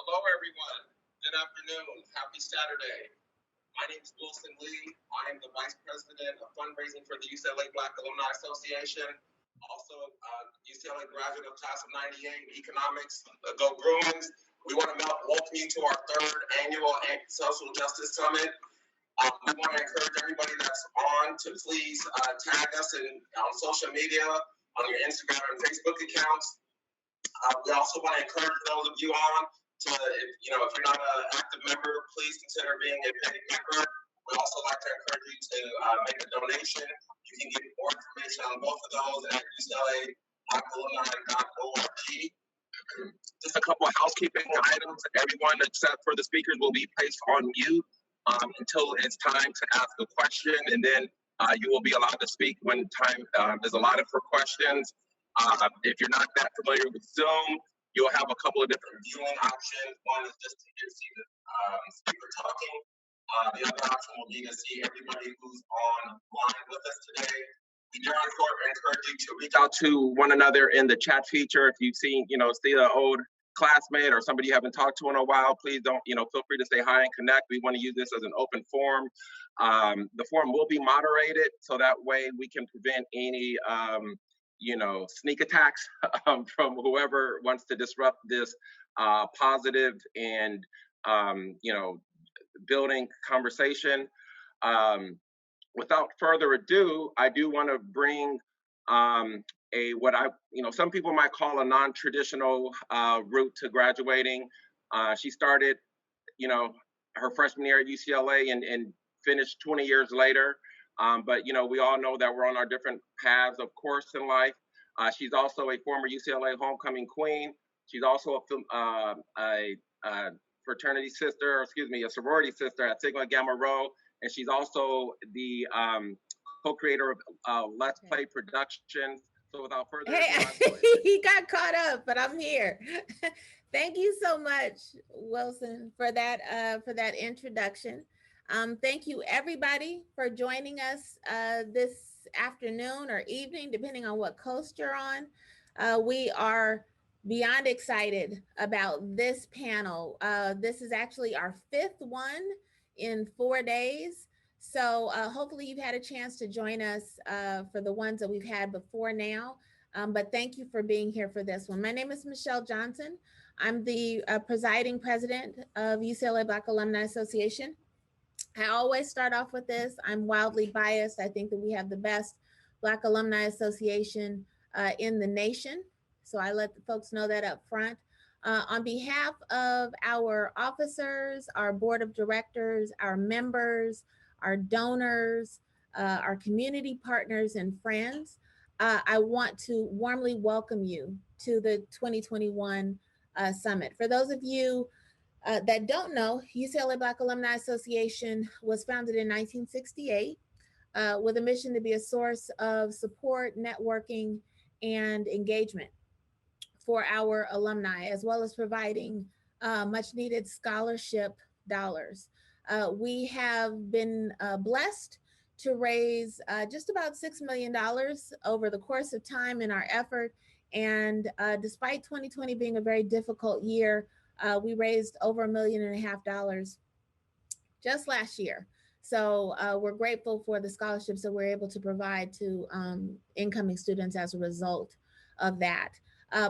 Hello, everyone. Good afternoon. Happy Saturday. My name is Wilson Lee. I am the Vice President of Fundraising for the UCLA Black Alumni Association. Also, UCLA graduate of class of '98, economics. Go Bruins. We want to welcome you to our third annual Social Justice Summit. We want to encourage everybody that's on to please tag us on social media, on your Instagram and Facebook accounts. We also want to encourage those of you on to, if you're not an active member, please consider being a paid member. We also like to encourage you to make a donation. You can get more information on both of those at UCLA.alumni.org. Just a couple of housekeeping items. Everyone except for the speakers will be placed on mute until it's time to ask a question, and then you will be allowed to speak when time is allotted for questions. If you're not that familiar with Zoom, you'll have a couple of different viewing options. One is just to see the speaker talking. The other option will be to see everybody who's online with us today. We do encourage you to reach out to one another in the chat feature. If you've seen, see an old classmate or somebody you haven't talked to in a while, please don't, feel free to say hi and connect. We want to use this as an open forum. The forum will be moderated, so that way we can prevent any sneak attacks from whoever wants to disrupt this positive and, building conversation. Without further ado, I do want to bring some people might call a non-traditional route to graduating. She started, her freshman year at UCLA and finished 20 years later. But we all know that we're on our different paths, of course, in life. She's also a former UCLA homecoming queen. She's also a fraternity sister, a sorority sister at Sigma Gamma Rho, and she's also the co-creator of Let's Play Productions. So without further ado, he got caught up, but I'm here. Thank you so much, Wilson, for that introduction. Thank you, everybody, for joining us this afternoon or evening, depending on what coast you're on. We are beyond excited about this panel. This is actually our fifth one in 4 days. So hopefully you've had a chance to join us for the ones that we've had before now. But thank you for being here for this one. My name is Michelle Johnson. I'm the presiding president of UCLA Black Alumni Association. I always start off with this. I'm wildly biased. I think that we have the best Black Alumni Association in the nation. So I let the folks know that up front. On behalf of our officers, our board of directors, our members, our donors, our community partners and friends, I want to warmly welcome you to the 2021 summit. For those of you that don't know, UCLA Black Alumni Association was founded in 1968 with a mission to be a source of support, networking, and engagement for our alumni, as well as providing much needed scholarship dollars. We have been blessed to raise just about $6 million over the course of time in our effort. And despite 2020 being a very difficult year, we raised over $1.5 million just last year. So we're grateful for the scholarships that we're able to provide to incoming students as a result of that.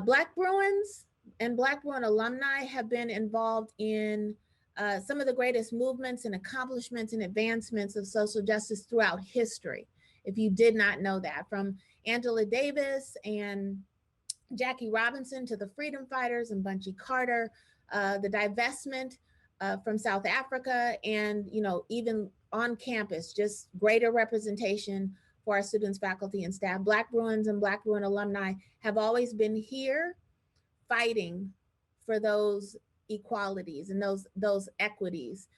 Black Bruins and Black Bruin alumni have been involved in some of the greatest movements and accomplishments and advancements of social justice throughout history. If you did not know that, from Angela Davis and Jackie Robinson to the Freedom Fighters and Bunchy Carter, the divestment from South Africa, and even on campus, just greater representation for our students, faculty, and staff. Black Bruins and Black Bruin alumni have always been here fighting for those equalities and those equities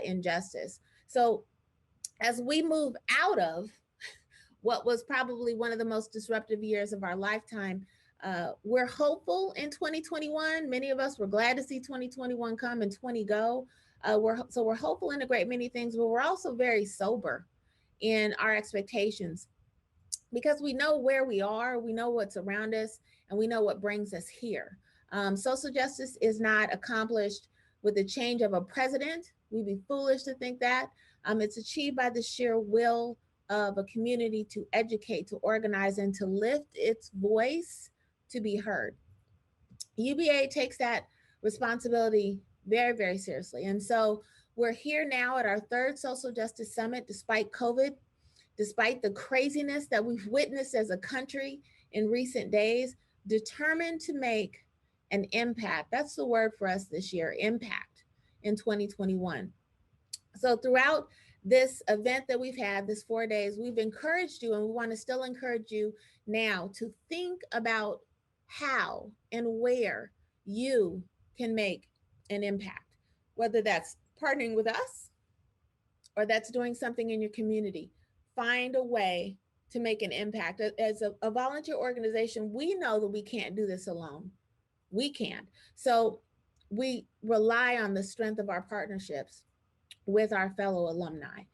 in justice. So as we move out of what was probably one of the most disruptive years of our lifetime, we're hopeful in 2021. Many of us were glad to see 2021 come and 20 go. We're hopeful in a great many things, but we're also very sober in our expectations, because we know where we are, we know what's around us, and we know what brings us here. Social justice is not accomplished with the change of a president. We'd be foolish to think that. It's achieved by the sheer will of a community to educate, to organize, and to lift its voice to be heard. UBA takes that responsibility very, very seriously. And so we're here now at our third Social Justice Summit, despite COVID, despite the craziness that we've witnessed as a country in recent days, determined to make an impact. That's the word for us this year, impact, in 2021. So throughout this event that we've had, this 4 days, we've encouraged you, and we want to still encourage you now to think about how and where you can make an impact, whether that's partnering with us or that's doing something in your community. Find a way to make an impact. As a volunteer organization, we know that we can't do this alone. We can't. So we rely on the strength of our partnerships with our fellow alumni.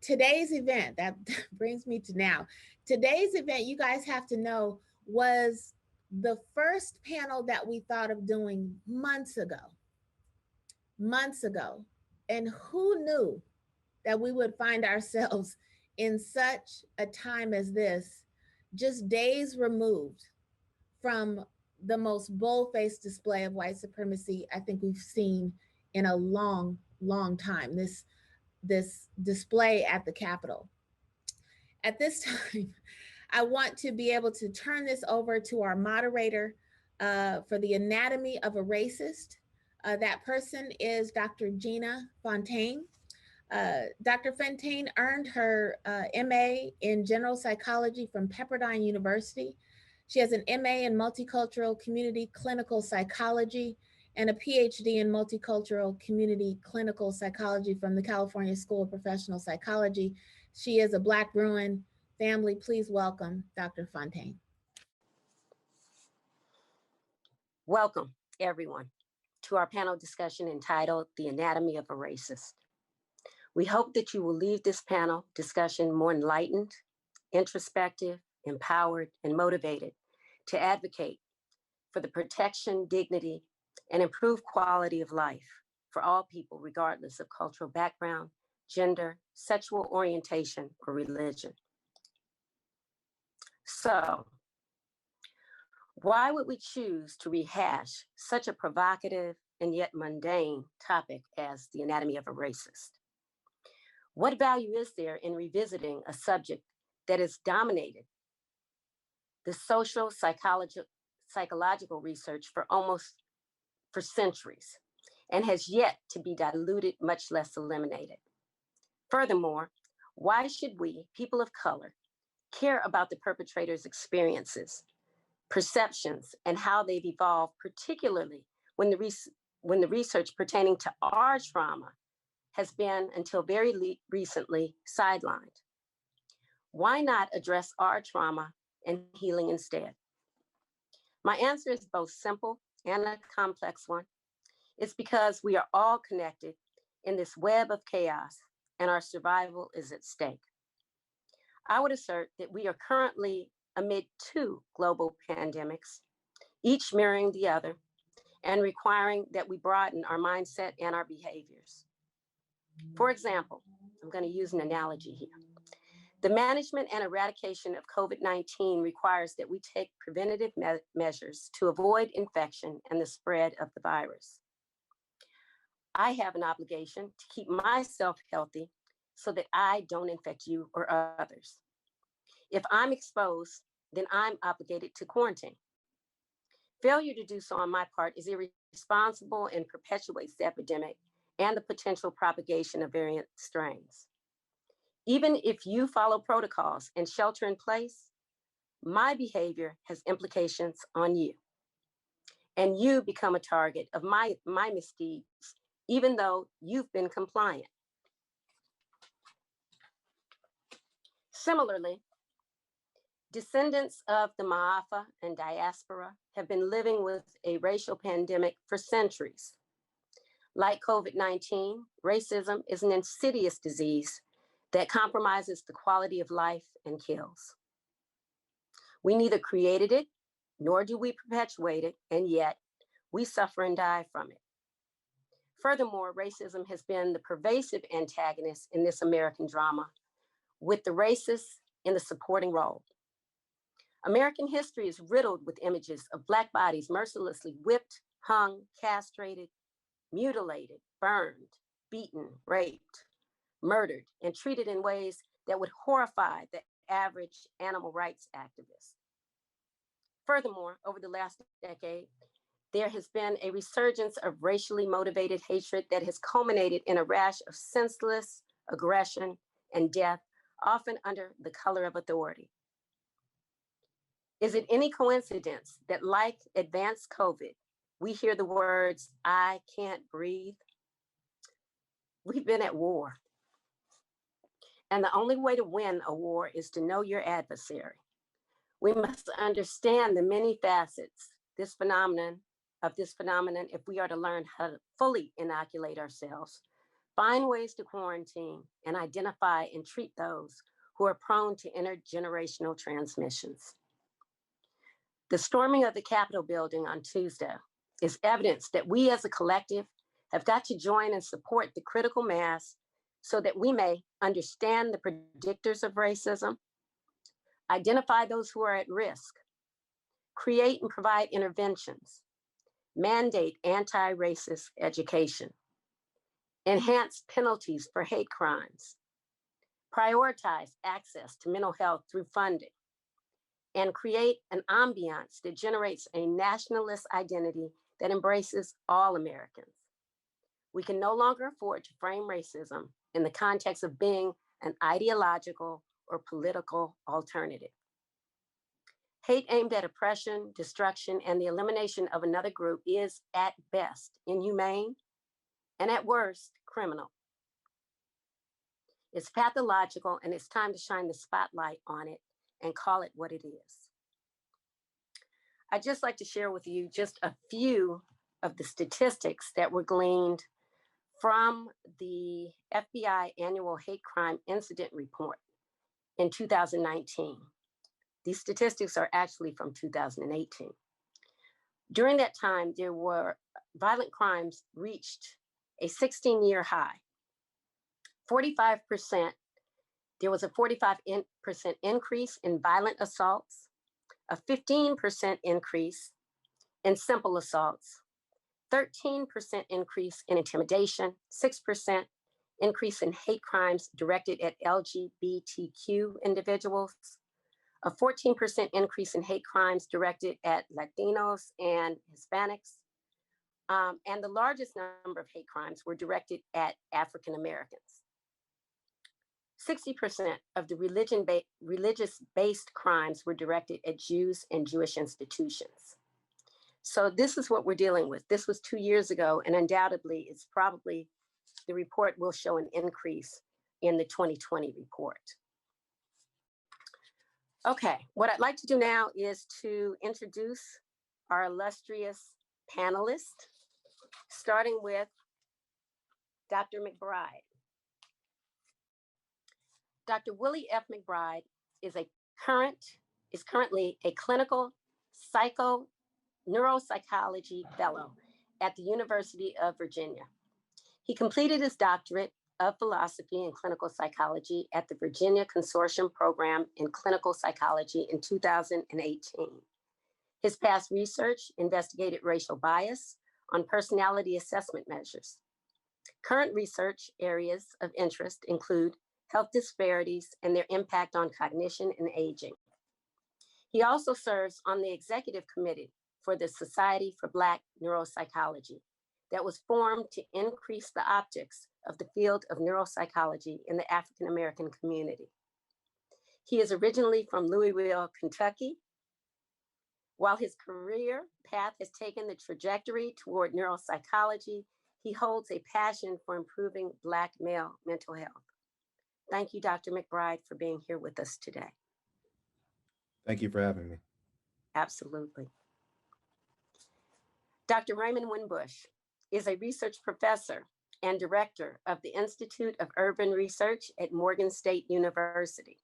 Today's event, that brings me to now. Today's event, you guys have to know, was the first panel that we thought of doing months ago. And who knew that we would find ourselves in such a time as this, just days removed from the most bold-faced display of white supremacy I think we've seen in a long, long time, this display at the Capitol. At this time, I want to be able to turn this over to our moderator for the anatomy of a racist. That person is Dr. Gina Fontaine. Dr. Fontaine earned her MA in general psychology from Pepperdine University. She has an MA in multicultural community clinical psychology and a PhD in multicultural community clinical psychology from the California School of Professional Psychology. She is a Black Bruin family. Please welcome Dr. Fontaine. Welcome, everyone, to our panel discussion entitled The Anatomy of a Racist. We hope that you will leave this panel discussion more enlightened, introspective, empowered, and motivated to advocate for the protection, dignity, and improved quality of life for all people, regardless of cultural background, gender, sexual orientation, or religion. So, why would we choose to rehash such a provocative and yet mundane topic as the anatomy of a racist? What value is there in revisiting a subject that has dominated the social psychological research for centuries and has yet to be diluted, much less eliminated? Furthermore, why should we, people of color, care about the perpetrators' experiences, perceptions, and how they've evolved, particularly when the research pertaining to our trauma has been, until very recently, sidelined? Why not address our trauma and healing instead? My answer is both simple and a complex one. It's because we are all connected in this web of chaos, and our survival is at stake. I would assert that we are currently amid two global pandemics, each mirroring the other and requiring that we broaden our mindset and our behaviors. For example, I'm going to use an analogy here. The management and eradication of COVID-19 requires that we take preventative measures to avoid infection and the spread of the virus. I have an obligation to keep myself healthy so that I don't infect you or others. If I'm exposed, then I'm obligated to quarantine. Failure to do so on my part is irresponsible and perpetuates the epidemic and the potential propagation of variant strains. Even if you follow protocols and shelter in place, my behavior has implications on you. And you become a target of my misdeeds, even though you've been compliant. Similarly, descendants of the Ma'afa and diaspora have been living with a racial pandemic for centuries. Like COVID-19, racism is an insidious disease that compromises the quality of life and kills. We neither created it nor do we perpetuate it, and yet we suffer and die from it. Furthermore, racism has been the pervasive antagonist in this American drama, with the racist in the supporting role. American history is riddled with images of Black bodies mercilessly whipped, hung, castrated, mutilated, burned, beaten, raped, murdered, and treated in ways that would horrify the average animal rights activist. Furthermore, over the last decade, there has been a resurgence of racially motivated hatred that has culminated in a rash of senseless aggression and death, often under the color of authority. Is it any coincidence that, like advanced COVID, we hear the words, "I can't breathe"? We've been at war. And the only way to win a war is to know your adversary. We must understand the many facets of this phenomenon if we are to learn how to fully inoculate ourselves, find ways to quarantine, and identify and treat those who are prone to intergenerational transmissions. The storming of the Capitol building on Tuesday is evidence that we as a collective have got to join and support the critical mass so that we may understand the predictors of racism, identify those who are at risk, create and provide interventions, mandate anti-racist education, enhance penalties for hate crimes, prioritize access to mental health through funding, and create an ambiance that generates a nationalist identity that embraces all Americans. We can no longer afford to frame racism in the context of being an ideological or political alternative. Hate aimed at oppression, destruction, and the elimination of another group is, at best, inhumane, and at worst, criminal. It's pathological, and it's time to shine the spotlight on it and call it what it is. I'd just like to share with you just a few of the statistics that were gleaned from the FBI Annual Hate Crime Incident Report in 2019. These statistics are actually from 2018. During that time, violent crimes reached a 16-year high. 45%, there was a 45% increase in violent assaults, a 15% increase in simple assaults, 13% increase in intimidation, 6% increase in hate crimes directed at LGBTQ individuals, a 14% increase in hate crimes directed at Latinos and Hispanics, and the largest number of hate crimes were directed at African Americans. 60% of the religious-based crimes were directed at Jews and Jewish institutions. So this is what we're dealing with. This was 2 years ago, and undoubtedly it's probably, the report will show an increase in the 2020 report. Okay, what I'd like to do now is to introduce our illustrious panelists, starting with Dr. McBride. Dr. Willie F. McBride is currently a clinical neuropsychology fellow at the University of Virginia. He completed his doctorate of philosophy and clinical psychology at the Virginia Consortium Program in Clinical Psychology in 2018. His past research investigated racial bias on personality assessment measures. Current research areas of interest include health disparities and their impact on cognition and aging. He also serves on the executive committee for the Society for Black Neuropsychology that was formed to increase the optics of the field of neuropsychology in the African American community. He is originally from Louisville, Kentucky. While his career path has taken the trajectory toward neuropsychology, he holds a passion for improving Black male mental health. Thank you, Dr. McBride, for being here with us today. Thank you for having me. Absolutely. Dr. Raymond Winbush is a research professor and director of the Institute of Urban Research at Morgan State University.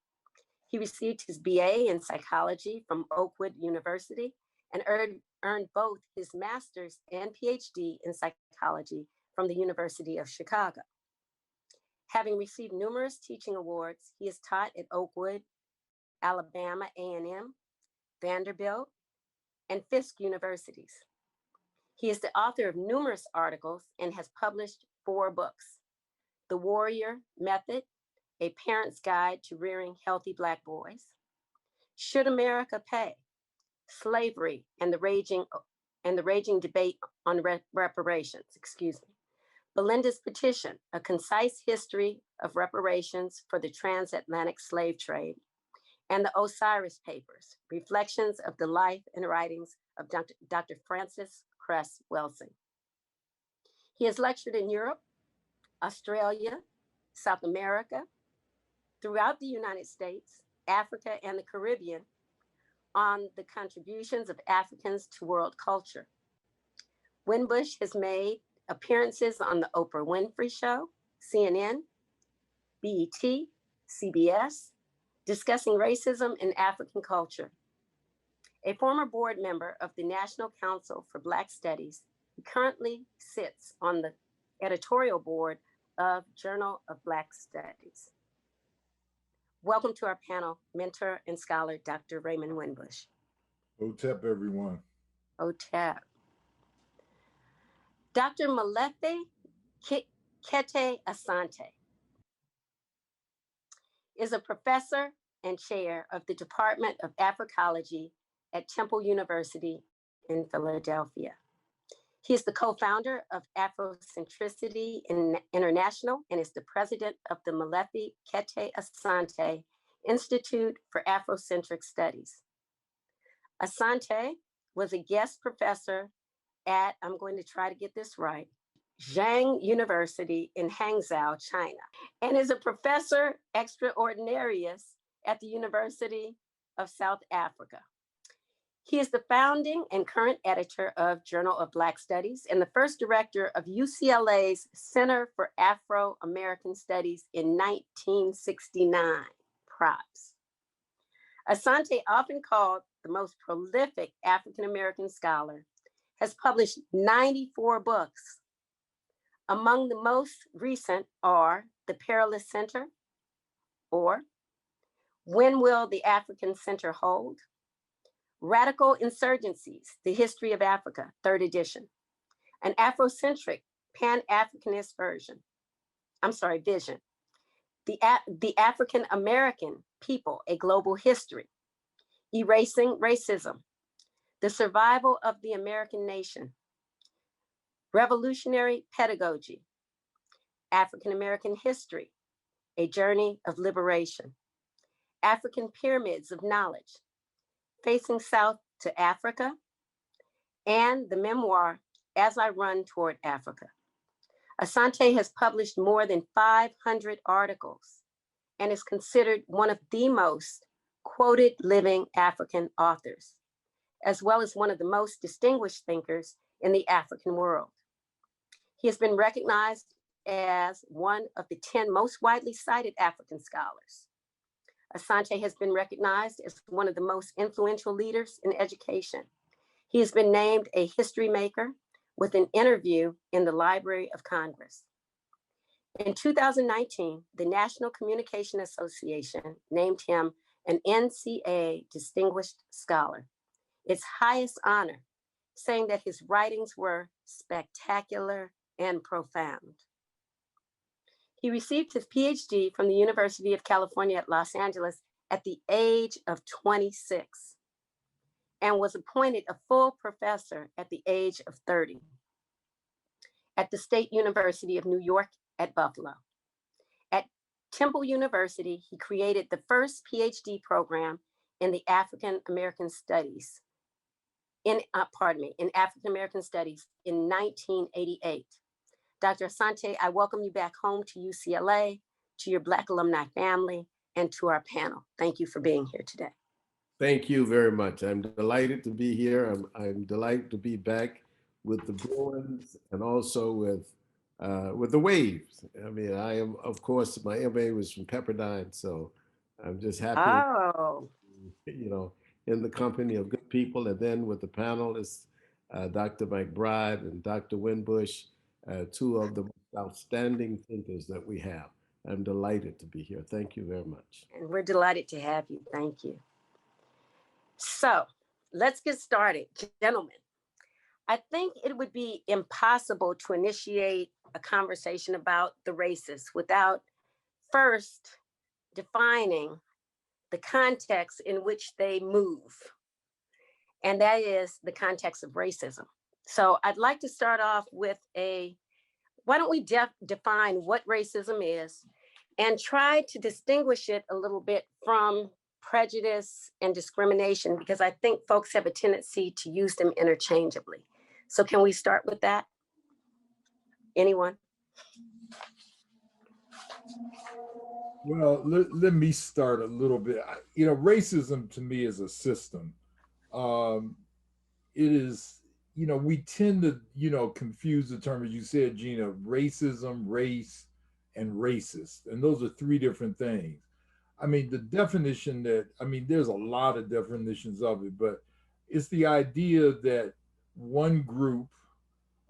He received his BA in psychology from Oakwood University and earned both his master's and PhD in psychology from the University of Chicago. Having received numerous teaching awards, he has taught at Oakwood, Alabama A&M, Vanderbilt, and Fisk universities. He is the author of numerous articles and has published 4 books: The Warrior Method, A Parent's Guide to Rearing Healthy Black Boys; Should America Pay? Slavery and the Raging Debate on Reparations, Belinda's Petition, A Concise History of Reparations for the Transatlantic Slave Trade; and the Osiris Papers, Reflections of the Life and Writings of Dr. Francis Cress Welsing. He has lectured in Europe, Australia, South America, throughout the United States, Africa, and the Caribbean on the contributions of Africans to world culture. Winbush has made appearances on The Oprah Winfrey Show, CNN, BET, CBS, discussing racism in African culture. A former board member of the National Council for Black Studies, he currently sits on the editorial board of Journal of Black Studies. Welcome to our panel, mentor and scholar, Dr. Raymond Winbush. OTEP, everyone. OTEP. Dr. Molefi Kete Asante is a professor and chair of the Department of Africology at Temple University in Philadelphia. He is the co-founder of Afrocentricity International and is the president of the Molefi Kete Asante Institute for Afrocentric Studies. Asante was a guest professor at, I'm going to try to get this right, Zhang University in Hangzhou, China, and is a professor extraordinarius at the University of South Africa. He is the founding and current editor of Journal of Black Studies and the first director of UCLA's Center for Afro-American Studies in 1969. Props. Asante, often called the most prolific African-American scholar, has published 94 books. Among the most recent are The Perilous Center, or When Will the African Center Hold? Radical Insurgencies, The History of Africa, 3rd edition, an Afrocentric Pan-Africanist vision. The African American People, A Global History, Erasing Racism, The Survival of the American Nation, Revolutionary Pedagogy, African American History, A Journey of Liberation, African Pyramids of Knowledge, Facing South to Africa, and the memoir, As I Run Toward Africa. Asante has published more than 500 articles and is considered one of the most quoted living African authors, as well as one of the most distinguished thinkers in the African world. He has been recognized as one of the 10 most widely cited African scholars. Asante has been recognized as one of the most influential leaders in education. He has been named a history maker with an interview in the Library of Congress. In 2019, the National Communication Association named him an NCA Distinguished Scholar, its highest honor, saying that his writings were spectacular and profound. He received his PhD from the University of California at Los Angeles at the age of 26 and was appointed a full professor at the age of 30 at the State University of New York at Buffalo. At Temple University, he created the first PhD program in the African American Studies, in African American Studies in 1988. Dr. Asante, I welcome you back home to UCLA, to your Black alumni family, and to our panel. Thank you for being here today. Thank you very much. I'm delighted to be here. I'm delighted to be back with the Bruins and also with the Waves. I mean, I am, of course, my MA was from Pepperdine, so I'm just happy, Oh. you know, in the company of good people, and then with the panelists, Dr. McBride and Dr. Winbush, two of the most outstanding thinkers that we have. I'm delighted to be here. Thank you very much. And we're delighted to have you. Thank you. So let's get started. Gentlemen, I think it would be impossible to initiate a conversation about the racists without first defining the context in which they move. And that is the context of racism. So I'd like to start off with why don't we define what racism is and try to distinguish it a little bit from prejudice and discrimination, because I think folks have a tendency to use them interchangeably. So can we start with that? Anyone? Well, let me start a little bit. Racism to me is a system. It is, we tend to, confuse the term, as you said, Gina, racism, race, and racist. And those are three different things. I mean, the definition there's a lot of definitions of it, but it's the idea that one group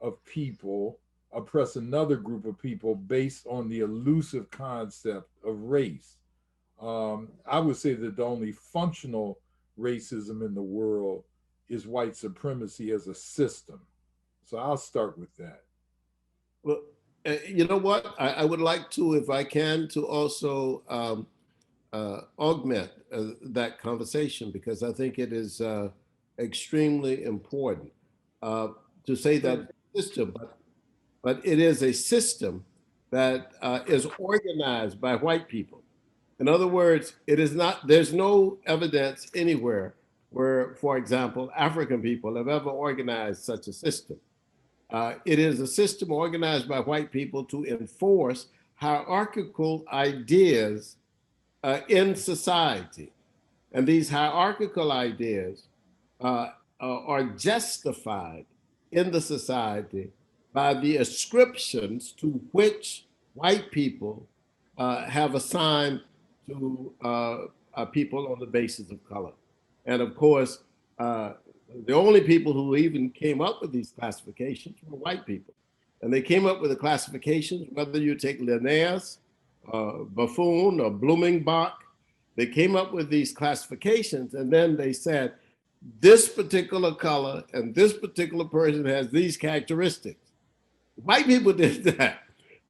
of people oppress another group of people based on the elusive concept of race. I would say that the only functional racism in the world is white supremacy as a system. So I'll start with that. Well, you know what? I would like to, if I can, to also augment that conversation, because I think it is extremely important to say that system, but it is a system that is organized by white people. In other words, it is not, there's no evidence anywhere where, for example, African people have ever organized such a system. It is a system organized by white people to enforce hierarchical ideas in society. And these hierarchical ideas are justified in the society by the ascriptions to which white people have assigned to people on the basis of color. And of course, the only people who even came up with these classifications were white people. And they came up with the classifications, whether you take Linnaeus, Buffon, or Blumenbach, they came up with these classifications, and then they said, this particular color and this particular person has these characteristics. White people did that.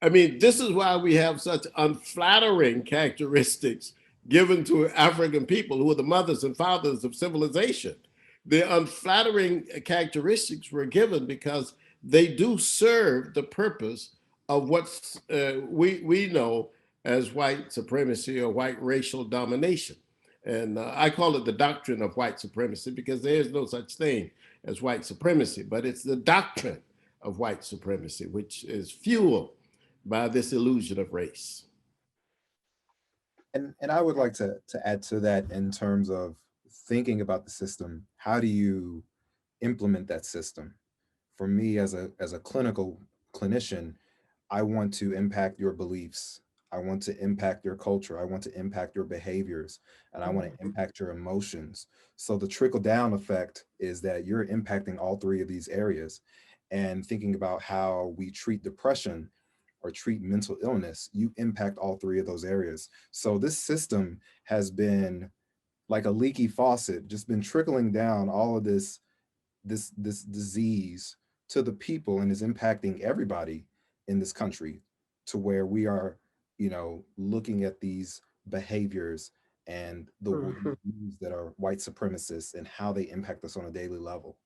I mean, this is why we have such unflattering characteristics given to African people who are the mothers and fathers of civilization. The unflattering characteristics were given because they do serve the purpose of what we know as white supremacy or white racial domination. And I call it the doctrine of white supremacy because there is no such thing as white supremacy, but it's the doctrine of white supremacy, which is fueled by this illusion of race. And I would like to add to that in terms of thinking about the system. How do you implement that system? For me, as a clinical clinician, I want to impact your beliefs. I want to impact your culture. I want to impact your behaviors, and I want to impact your emotions. So the trickle down effect is that you're impacting all three of these areas. And thinking about how we treat depression or treat mental illness, you impact all three of those areas. So this system has been like a leaky faucet, just been trickling down all of this disease to the people, and is impacting everybody in this country, to where we are, looking at these behaviors and the views that are white supremacists and how they impact us on a daily level.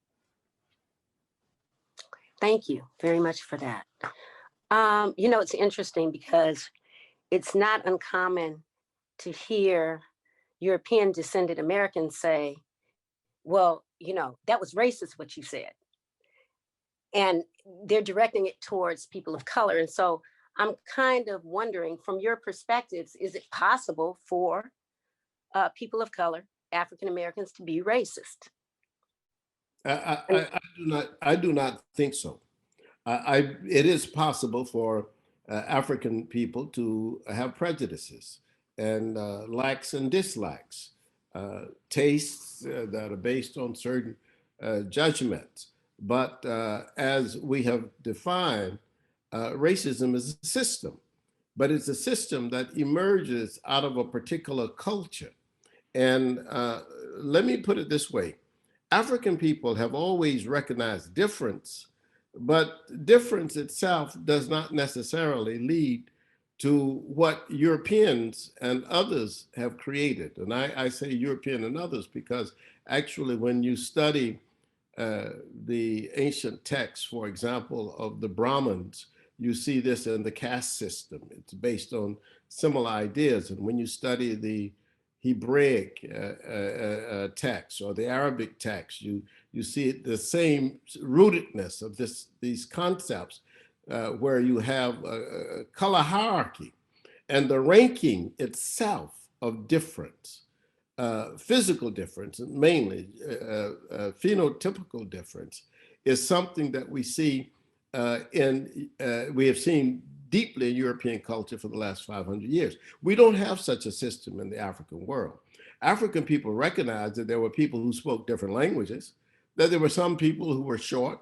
Thank you very much for that. It's interesting because it's not uncommon to hear European descended Americans say, well, that was racist what you said. And they're directing it towards people of color. And so I'm kind of wondering, from your perspectives, is it possible for people of color, African Americans, to be racist? I do not think so. It is possible for African people to have prejudices and likes and dislikes. tastes that are based on certain judgments. But as we have defined, racism is a system, but it's a system that emerges out of a particular culture. And let me put it this way. African people have always recognized difference, but difference itself does not necessarily lead to what Europeans and others have created. And I say European and others because actually when you study the ancient texts, for example, of the Brahmins, you see this in the caste system. It's based on similar ideas. And when you study the Hebraic text or the Arabic text, you see the same rootedness of these concepts where you have a color hierarchy and the ranking itself of difference, physical difference, mainly phenotypical difference, is something that we see we have seen deeply in European culture for the last 500 years. We don't have such a system in the African world. African people recognized that there were people who spoke different languages, that there were some people who were short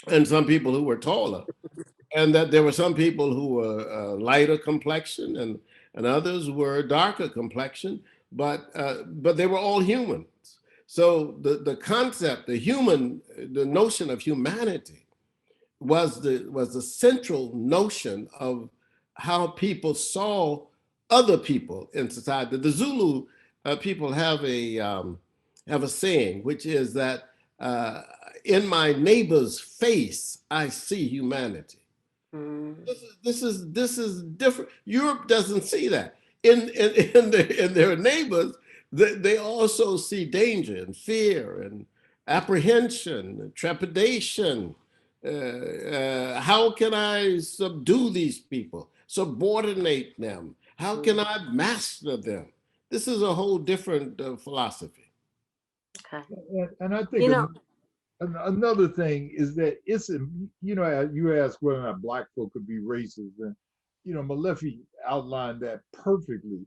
and some people who were taller, and that there were some people who were lighter complexion and others were darker complexion, but they were all humans. So the concept, the notion of humanity was the central notion of how people saw other people in society. The Zulu people have a saying, which is that in my neighbor's face, I see humanity. Mm. This is different. Europe doesn't see that. In their neighbors, they also see danger and fear and apprehension and trepidation. How can I subdue these people, subordinate them? How can I master them? This is a whole different philosophy. Okay. And I think another thing is that you asked whether or not Black folk could be racist, and Malefi outlined that perfectly.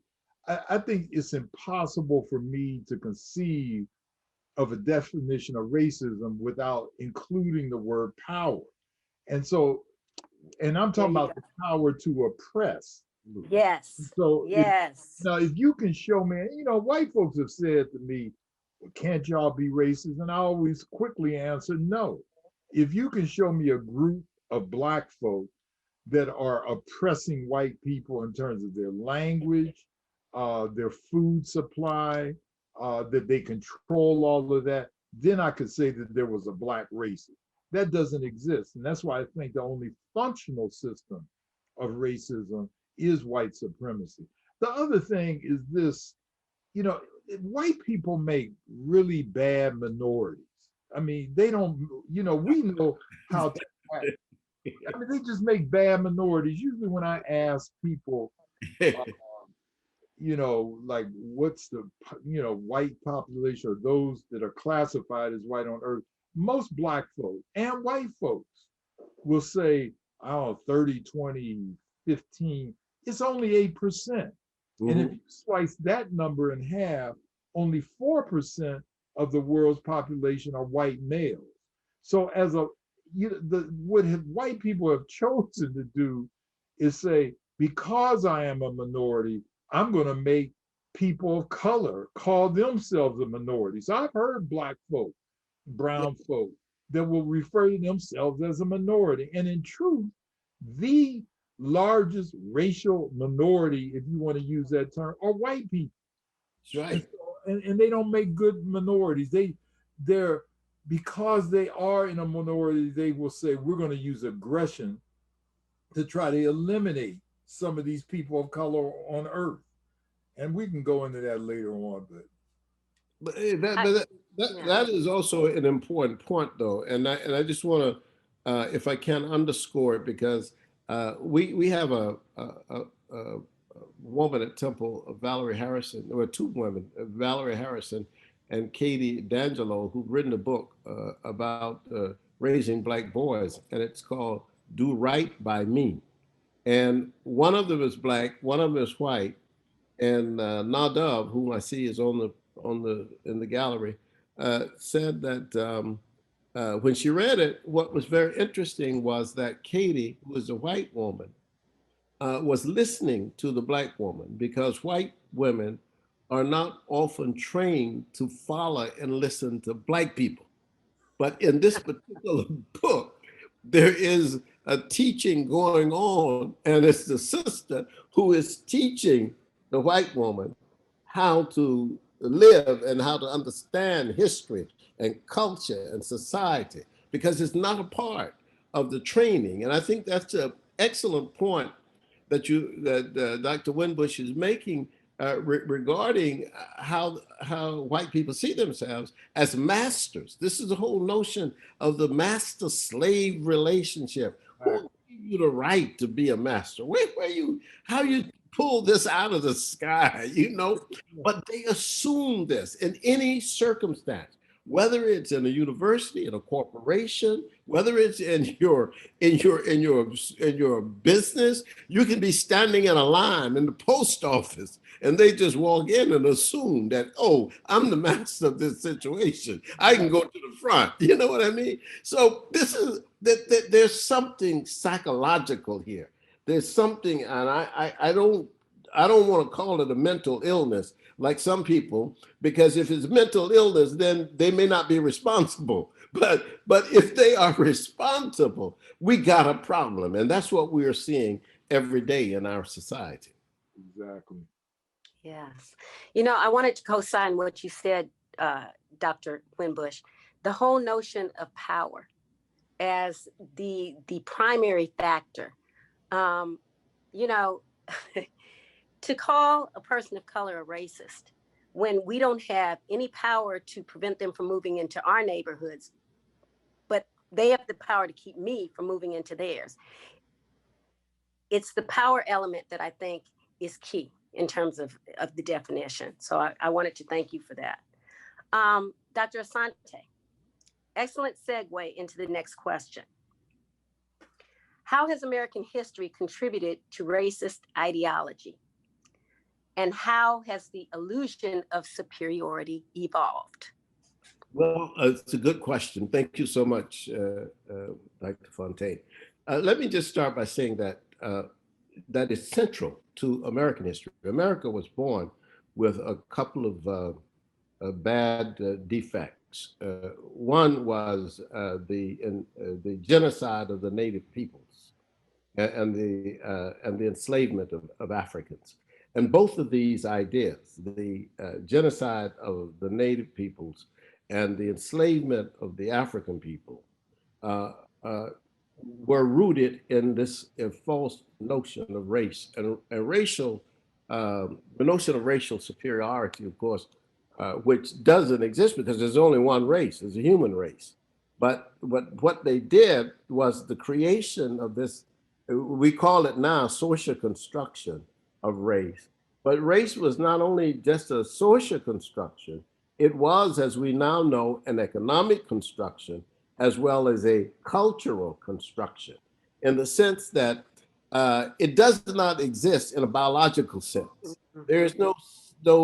I think it's impossible for me to conceive of a definition of racism without including the word power. And I'm talking about the power to oppress. Yes. So yes. If you can show me, white folks have said to me, well, can't y'all be racist? And I always quickly answer no. If you can show me a group of Black folk that are oppressing white people in terms of their language, their food supply, that they control all of that, then I could say that there was a Black racist. That doesn't exist. And that's why I think the only functional system of racism is white supremacy. The other thing is this, white people make really bad minorities. I mean, they don't, we know how to act. I mean, they just make bad minorities. Usually when I ask people, like what's the, white population or those that are classified as white on earth, most Black folks and white folks will say, 30, 20, 15, it's only 8%. Mm-hmm. And if you slice that number in half, only 4% of the world's population are white males. So what white people have chosen to do is say, because I am a minority, I'm going to make people of color call themselves a minority. So I've heard Black folk, brown folk, that will refer to themselves as a minority. And in truth, the largest racial minority, if you want to use that term, are white people. That's right. And they don't make good minorities. They're because they are in a minority, they will say, we're going to use aggression to try to eliminate some of these people of color on earth. And we can go into that later on, but that is also an important point, though, and I just want to, if I can, underscore it, because we have a woman at Temple, Valerie Harrison, or two women, Valerie Harrison and Katie D'Angelo, who've written a book about raising Black boys, and it's called Do Right by Me. And one of them is Black, one of them is white, and Nadav, whom I see is on in the gallery said that when she read it, what was very interesting was that Katie, who was a white woman, was listening to the Black woman, because white women are not often trained to follow and listen to Black people. But in this particular book, there is a teaching going on, and it's the sister who is teaching the white woman how to live and how to understand history and culture and society, because it's not a part of the training. And I think that's an excellent point that Dr. Winbush is making regarding how white people see themselves as masters. This is the whole notion of the master-slave relationship. Who gave you the right to be a master? How you pull this out of the sky, you know? But they assume this in any circumstance, whether it's in a university, in a corporation, whether it's in your business. You can be standing in a line in the post office, and they just walk in and assume that, oh, I'm the master of this situation. I can go to the front. You know what I mean? So this is there's something psychological here. There's something, and I don't want to call it a mental illness like some people, because if it's mental illness, then they may not be responsible. But if they are responsible, we got a problem. And that's what we are seeing every day in our society. Exactly. Yes. You know, I wanted to co-sign what you said, Dr. Winbush, the whole notion of power as the primary factor. You know, to call a person of color a racist when we don't have any power to prevent them from moving into our neighborhoods, but they have the power to keep me from moving into theirs. It's the power element that I think is key in terms of the definition. So I wanted to thank you for that. Dr. Asante, excellent segue into the next question. How has American history contributed to racist ideology? And how has the illusion of superiority evolved? Well, it's a good question. Thank you so much, Dr. Fontaine. Let me just start by saying that that is central to American history. America was born with a couple of bad defects. One was the genocide of the native peoples and the enslavement of Africans. And both of these ideas, the genocide of the native peoples and the enslavement of the African people, were rooted in this false notion of race and the notion of racial superiority, of course, which doesn't exist because there's only one race, there's a human race. But what they did was the creation of this, we call it now social construction of race. But race was not only just a social construction, it was, as we now know, an economic construction as well as a cultural construction, in the sense that it does not exist in a biological sense. There is no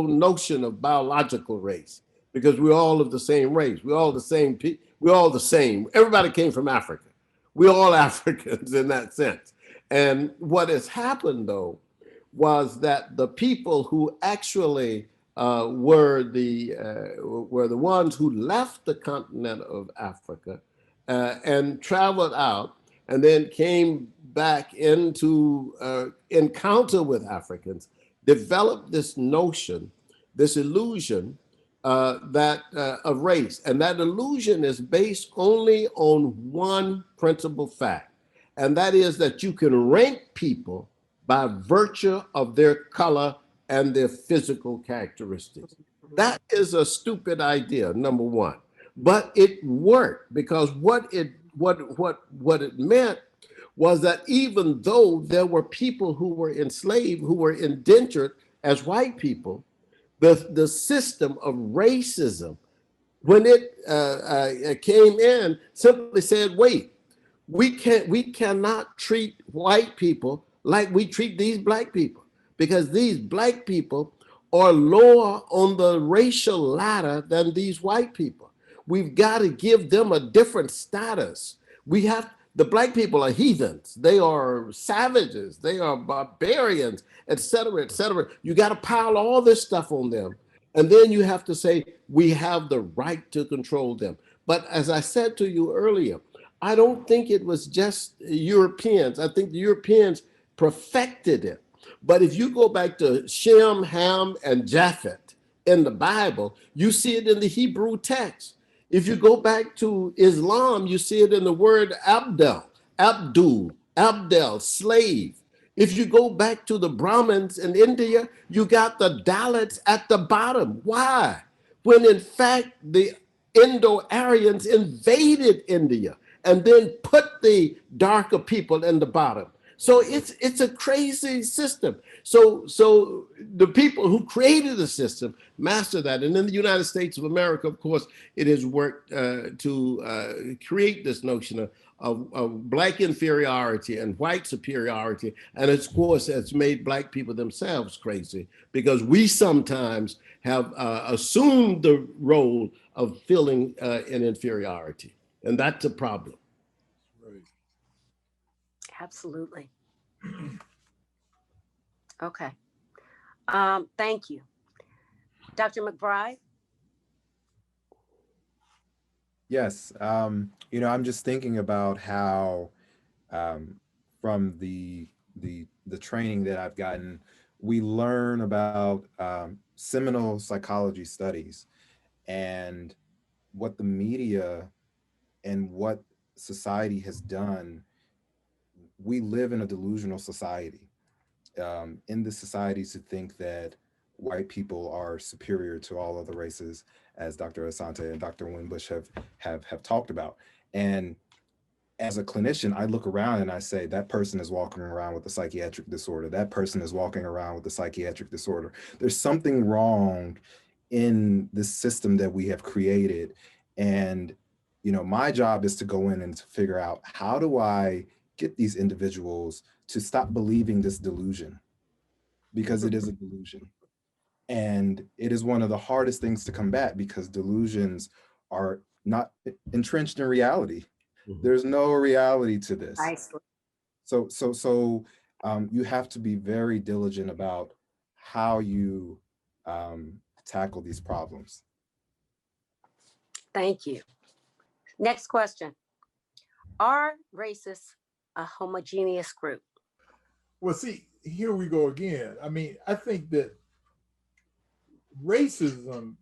notion of biological race because we're all of the same race. We're all the same people. We're all the same. Everybody came from Africa. We're all Africans in that sense. And what has happened, though, was that the people who actually were the ones who left the continent of Africa and traveled out and then came back into encounter with Africans, developed this notion, this illusion of race. And that illusion is based only on one principal fact, and that is that you can rank people by virtue of their color and their physical characteristics. That is a stupid idea, number one. But it worked because what it meant was that even though there were people who were enslaved, who were indentured as white people, the system of racism, when it came in, simply said, wait, we cannot treat white people like we treat these black people, because these black people are lower on the racial ladder than these white people. We've got to give them a different status. The black people are heathens. They are savages. They are barbarians, et cetera, et cetera. You got to pile all this stuff on them. And then you have to say, we have the right to control them. But as I said to you earlier, I don't think it was just Europeans. I think the Europeans perfected it. But if you go back to Shem, Ham, and Japheth in the Bible, you see it in the Hebrew text. If you go back to Islam, you see it in the word Abdul, slave. If you go back to the Brahmins in India, you got the Dalits at the bottom. Why? When in fact, the Indo-Aryans invaded India and then put the darker people in the bottom. So it's a crazy system. So the people who created the system master that. And in the United States of America, of course, it has worked to create this notion of black inferiority and white superiority. And of course, it's made black people themselves crazy because we sometimes have assumed the role of feeling an inferiority. And that's a problem. Right. Absolutely. Okay. Thank you. Dr. McBride? Yes. I'm just thinking about how from the training that I've gotten, we learn about seminal psychology studies and what the media and what society has done. We live in a delusional society. In this society, to think that white people are superior to all other races, as Dr. Asante and Dr. Winbush have talked about. And as a clinician, I look around and I say, that person is walking around with a psychiatric disorder. That person is walking around with a psychiatric disorder. There's something wrong in this system that we have created. And, my job is to go in and to figure out, how do I get these individuals to stop believing this delusion? Because it is a delusion. And it is one of the hardest things to combat because delusions are not entrenched in reality. There's no reality to this. Nicely. So you have to be very diligent about how you tackle these problems. Thank you. Next question. Are racists a homogeneous group? Well, see, here we go again. I mean, I think that racism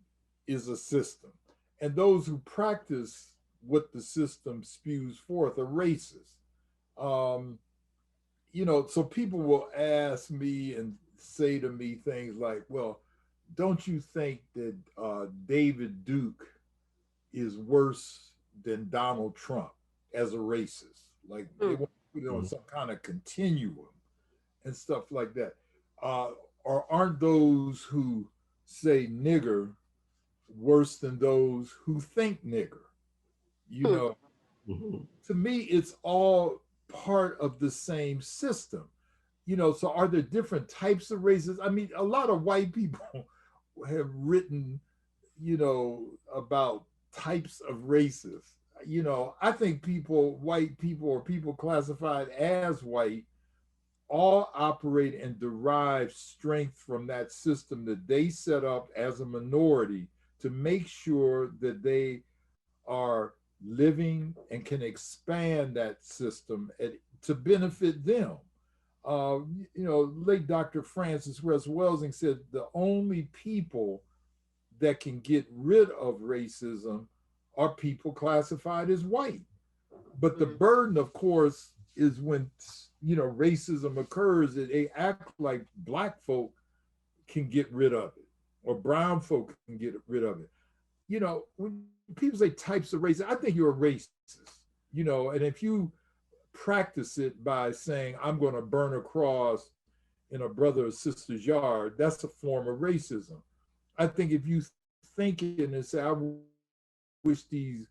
is a system, and those who practice what the system spews forth are racist. So people will ask me and say to me things like, well, don't you think that David Duke is worse than Donald Trump as a racist? Like they want to put it on some kind of continuum and stuff like that. Or aren't those who say nigger worse than those who think nigger? To me, it's all part of the same system. So are there different types of races? I mean, a lot of white people have written, about types of races. I think white people or people classified as white all operate and derive strength from that system that they set up as a minority to make sure that they are living and can expand that system to benefit them. Late Dr. Francis West Welsing said the only people that can get rid of racism are people classified as white. But the burden, of course, is when racism occurs, that they act like black folk can get rid of it or brown folk can get rid of it. When people say types of racism, I think you're a racist, and if you practice it by saying, I'm going to burn a cross in a brother or sister's yard, that's a form of racism. I think if you think it and say, I wish these,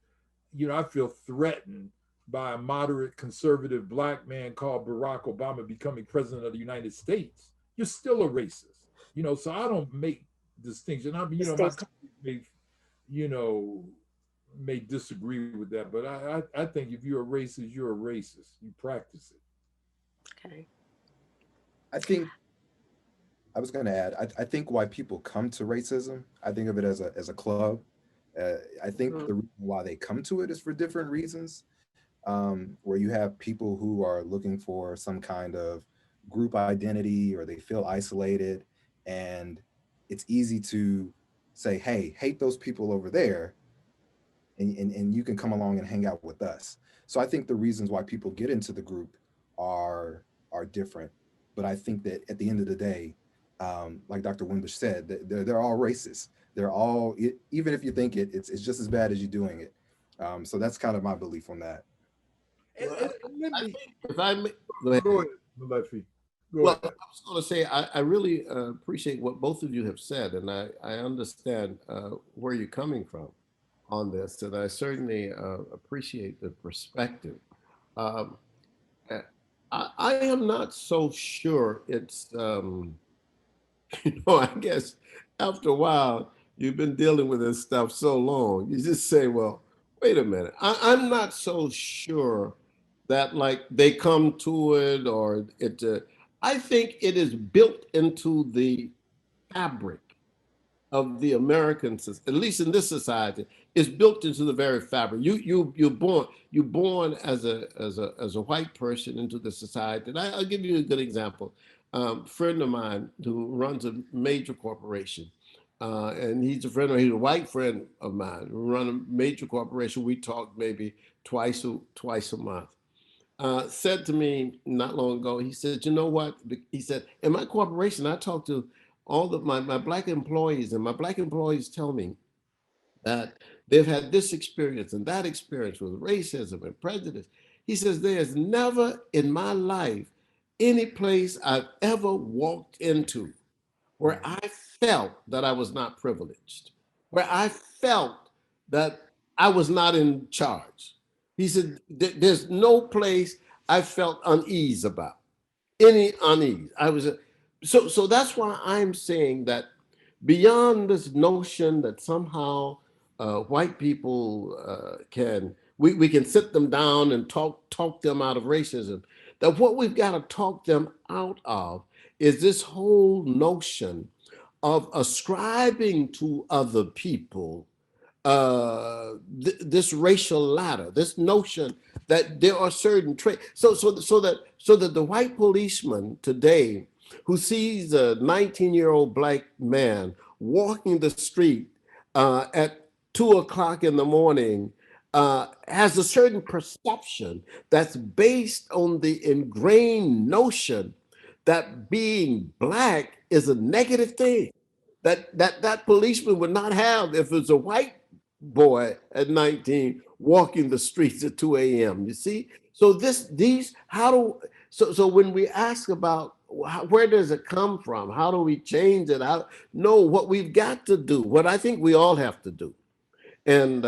I feel threatened by a moderate conservative black man called Barack Obama becoming president of the United States, you're still a racist. You know, so I don't make distinction. I mean, you know, my colleagues may, you know, may disagree with that, but I think if you're a racist, you're a racist. You practice it. Okay. I think I was going to add, I think why people come to racism, I think of it as a club. I think the reason why they come to it is for different reasons, where you have people who are looking for some kind of group identity or they feel isolated. And it's easy to say, hey, hate those people over there, and you can come along and hang out with us. So I think the reasons why people get into the group are different. But I think that at the end of the day, like Dr. Wimbush said, they're all racist. They're all, even if you think it's just as bad as you doing it. So that's kind of my belief on that. And I me, think if I may, go ahead, Malefi. Well, I was going to say, I really appreciate what both of you have said, and I understand where you're coming from on this, and I certainly appreciate the perspective. Um, I am not so sure it's, you know, I guess after a while, you've been dealing with this stuff so long, you just say, well, wait a minute, I'm not so sure that like they come to it or it, I think it is built into the fabric of the American system, at least in this society, is built into the very fabric. You're born as a white person into the society. And I'll give you a good example. A friend of mine who runs a major corporation, and he's a white friend of mine who run a major corporation. We talk maybe twice a month. Said to me not long ago, he said, you know what? He said, in my corporation, I talk to all of my black employees, and my black employees tell me that they've had this experience and that experience with racism and prejudice. He says, there's never in my life any place I've ever walked into where I felt that I was not privileged, where I felt that I was not in charge. He said, there's no place I felt unease about, any unease. So that's why I'm saying that beyond this notion that somehow white people we can sit them down and talk them out of racism, that what we've got to talk them out of is this whole notion of ascribing to other people this racial ladder, this notion that there are certain traits. So that the white policeman today who sees a 19-year-old black man walking the street at 2 o'clock in the morning has a certain perception that's based on the ingrained notion that being black is a negative thing. That policeman would not have if it was a white boy at 19 walking the streets at 2 a.m. You see? So so when we ask about where does it come from? How do we change it? What we've got to do, what I think we all have to do. And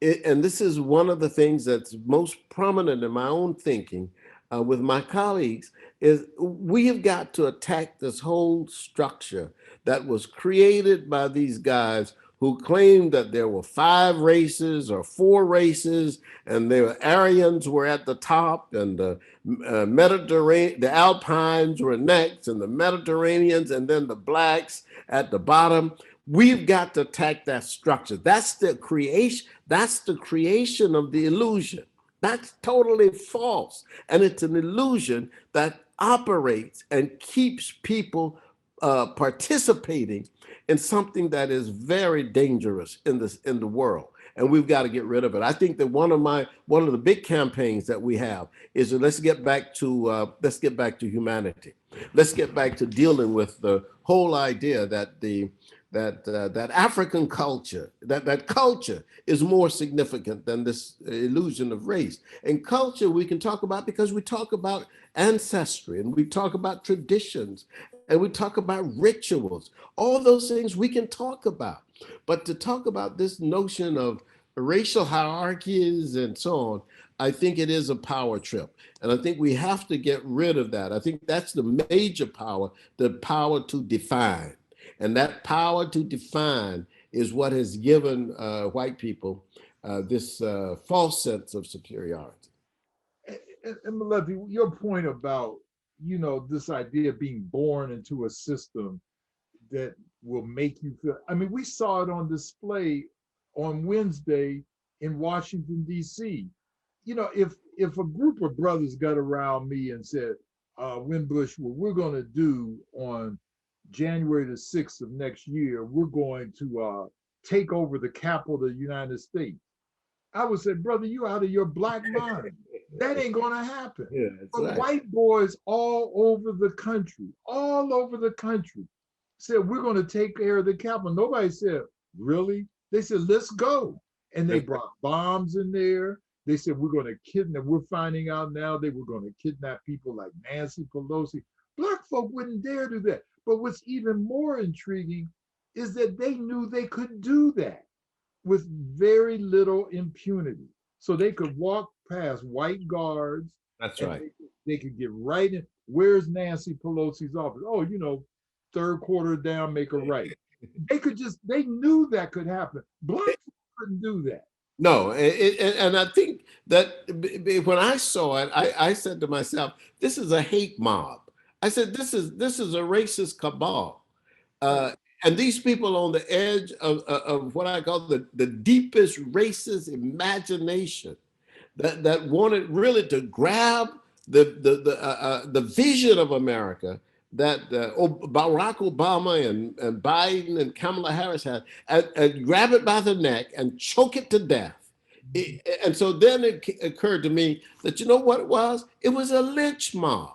this is one of the things that's most prominent in my own thinking with my colleagues, is we have got to attack this whole structure that was created by these guys who claimed that there were 5 races or 4 races, and the Aryans were at the top, and the Mediterranean, the Alpines were next, and the Mediterraneans, and then the blacks at the bottom. We've got to attack that structure. That's the creation. That's the creation of the illusion. That's totally false, and it's an illusion that operates and keeps people participating in something that is very dangerous in the world, and we've got to get rid of it. I think that one of the big campaigns that we have is let's get back to humanity. Let's get back to dealing with the whole idea that that African culture, that culture is more significant than this illusion of race. And culture we can talk about because we talk about ancestry, and we talk about traditions, and we talk about rituals. All those things we can talk about. But to talk about this notion of racial hierarchies and so I think it is a power trip. And I think we have to get rid of that. I think that's the major power, the power to define. And that power to define is what has given white people this false sense of superiority. And Malefi, your point about, this idea of being born into a system that will make you feel, I mean, we saw it on display on Wednesday in Washington, D.C. If a group of brothers got around me and said, Winbush, what we're going to do on January the 6th of next year, we're going to take over the capital of the United States. I would say, brother, you out of your black mind. That ain't going to happen. Yeah, but right. White boys all over the country, said, we're going to take care of the capital. Nobody said, really? They said, let's go. And they brought bombs in there. They said, we're going to kidnap. We're finding out now they were going to kidnap people like Nancy Pelosi. Black folk wouldn't dare do that. But what's even more intriguing is that they knew they could do that with very little impunity. So they could walk past white guards. That's right. They could get right in. Where's Nancy Pelosi's office? Oh, third quarter down, make a right. They knew that could happen. Black folk couldn't do that. No, and I think that when I saw it, I said to myself, this is a hate mob. I said, this is a racist cabal. And these people on the edge of what I call the deepest racist imagination that wanted really to grab the vision of America that Barack Obama and Biden and Kamala Harris had, and grab it by the neck and choke it to death. And so then it occurred to me that, you know what it was? It was a lynch mob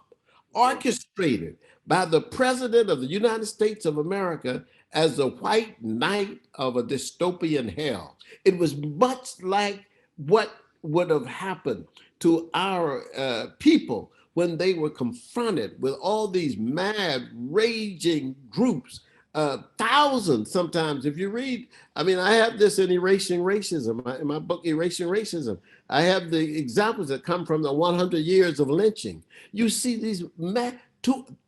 orchestrated by the president of the United States of America as the white knight of a dystopian hell. It was much like what would have happened to our people when they were confronted with all these mad, raging groups, thousands sometimes. If you read, I mean, I have this in Erasing Racism, in my book, Erasing Racism. I have the examples that come from the 100 years of lynching. You see these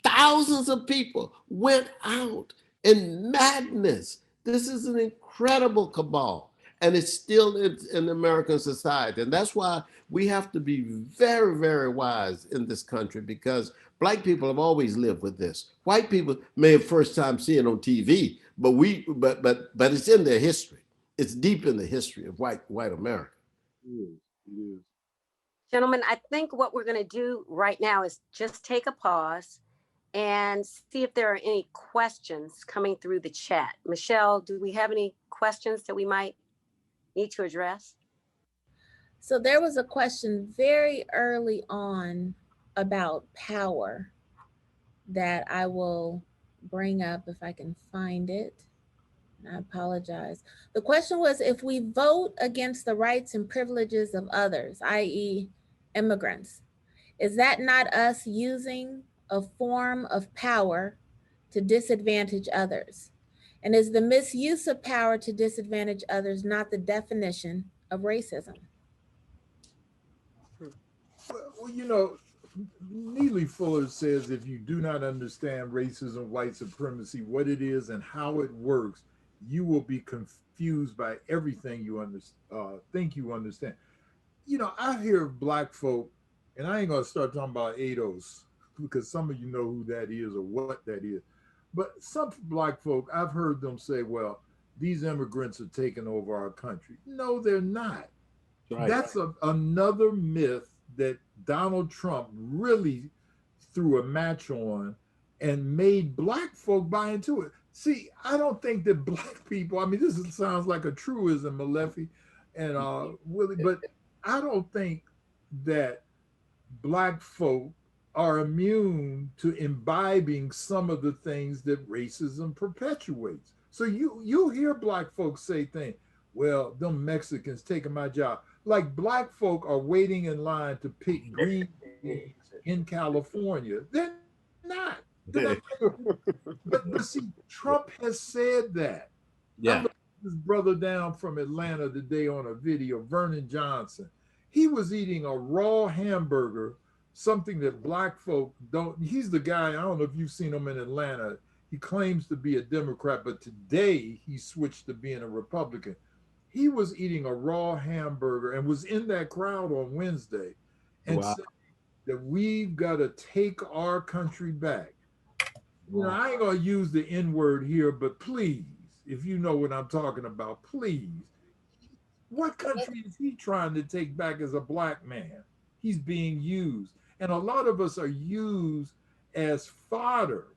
thousands of people went out in madness. This is an incredible cabal, and it's still in American society. And that's why we have to be very, very wise in this country, because Black people have always lived with this. White people may have first time seen it on TV, but it's in their history. It's deep in the history of white America. It is. Gentlemen, I think what we're going to do right now is just take a pause and see if there are any questions coming through the chat. Michelle, do we have any questions that we might need to address? So there was a question very early on about power that I will bring up if I can find it. I apologize. The question was, if we vote against the rights and privileges of others, i.e. immigrants, is that not us using a form of power to disadvantage others? And is the misuse of power to disadvantage others not the definition of racism? Well, Neely Fuller says, if you do not understand racism, white supremacy, what it is and how it works, you will be confused by everything you think you understand. I hear Black folk, and I ain't gonna start talking about ADOS, because some of you know who that is or what that is. But some Black folk, I've heard them say, well, these immigrants are taking over our country. No, they're not. Right. That's another myth that Donald Trump really threw a match on and made Black folk buy into it. See, I don't think that Black people, I mean, this sounds like a truism, Malefi and Willie, but I don't think that Black folk are immune to imbibing some of the things that racism perpetuates. So you hear Black folks say things, well, them Mexicans taking my job. Like Black folk are waiting in line to pick green beans in California. They're not. But see, Trump has said that. Yeah. I looked this brother down from Atlanta today on a video, Vernon Johnson. He was eating a raw hamburger, something that black folk don't. He's the guy, I don't know if you've seen him in Atlanta. He claims to be a Democrat, but today he switched to being a Republican. He was eating a raw hamburger and was in that crowd on Wednesday and Wow. said that we've got to take our country back. You know, I ain't gonna use the N word here, but please, if you know what I'm talking about, please. What country is he trying to take back as a black man? He's being used. And a lot of us are used as fodder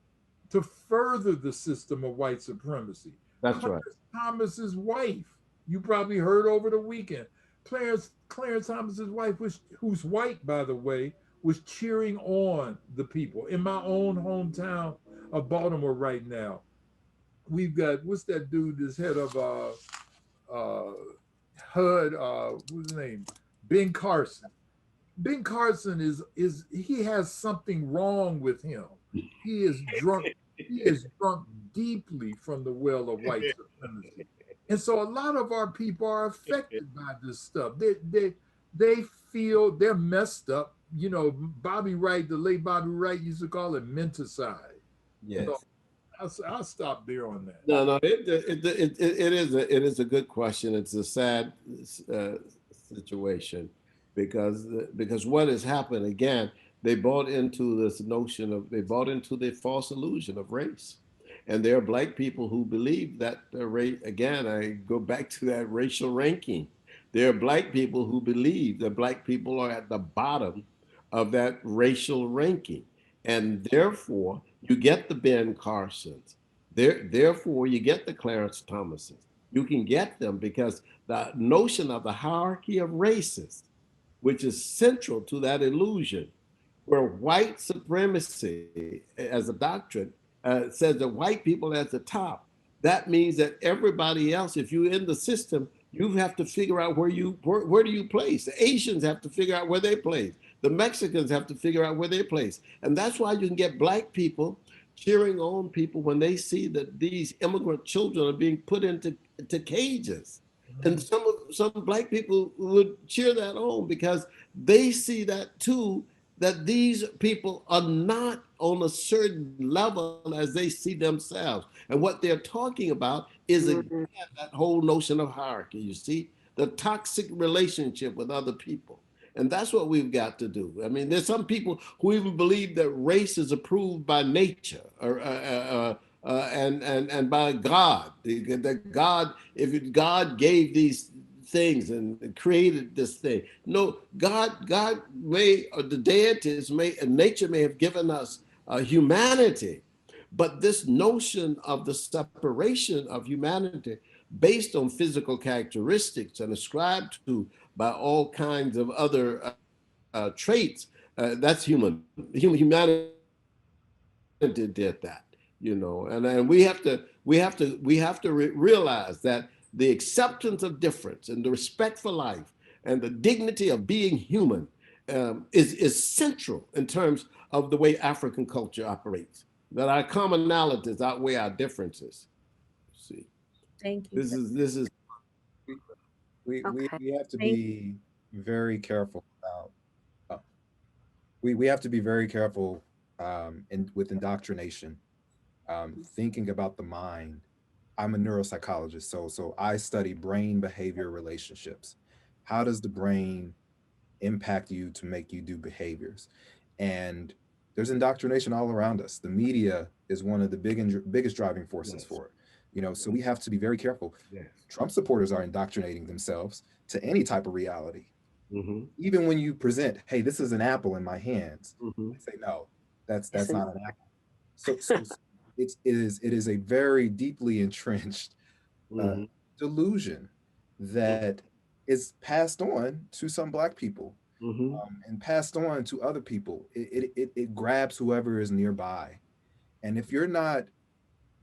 to further the system of white supremacy. That's Clarence right. Thomas's wife, you probably heard over the weekend. Clarence Thomas's wife, who's white, by the way, was cheering on the people. In my own hometown of Baltimore right now, we've got, what's that dude that's head of HUD, what's his name? Ben Carson. Ben Carson is he has something wrong with him. He is drunk. He is drunk deeply from the well of white supremacy. And so a lot of our people are affected by this stuff. They feel they're messed up. You know, Bobby Wright, the late Bobby Wright used to call it menticide. Yes. So I'll stop there on that. No, it is a good question. It's a sad situation because what has happened again, they bought into this notion of, they bought into the false illusion of race. And there are black people who believe that race, again, I go back to that racial ranking. There are black people who believe that black people are at the bottom of that racial ranking. And therefore, you get the Ben Carsons. Therefore, you get the Clarence Thomases. You can get them because the notion of the hierarchy of races, which is central to that illusion, where white supremacy as a doctrine says that white people are at the top. That means that everybody else, if you're in the system, you have to figure out where do you place. The Asians have to figure out where they place. The Mexicans have to figure out where they place. And that's why you can get black people cheering on people when they see that these immigrant children are being put into cages. And some black people would cheer that on because they see that too, that these people are not on a certain level as they see themselves. And what they're talking about is again, that whole notion of hierarchy, you see, the toxic relationship with other people. And that's what we've got to do. I mean, there's some people who even believe that race is approved by nature or, and by God. That God, if God gave these things and created this thing. No, God may, or the deities may, and nature may have given us humanity, but this notion of the separation of humanity based on physical characteristics and ascribed to by all kinds of other traits, that's humanity did that, you know, and we have to realize that the acceptance of difference and the respect for life and the dignity of being human is central in terms of the way African culture operates. That our commonalities outweigh our differences. See, Thank you. this is. We have to Thank be very careful about. We have to be very careful with indoctrination, thinking about the mind. I'm a neuropsychologist, so I study brain behavior relationships. How does the brain impact you to make you do behaviors? And there's indoctrination all around us. The media is one of the biggest driving forces Yes. for it. You know, so we have to be very careful. Yes. Trump supporters are indoctrinating themselves to any type of reality. Mm-hmm. Even when you present, hey, this is an apple in my hands, Mm-hmm. they say, no, that's Yes, not an apple. So it is a very deeply entrenched Mm-hmm. delusion that is passed on to some Black people, Mm-hmm. and passed on to other people. It grabs whoever is nearby. And if you're not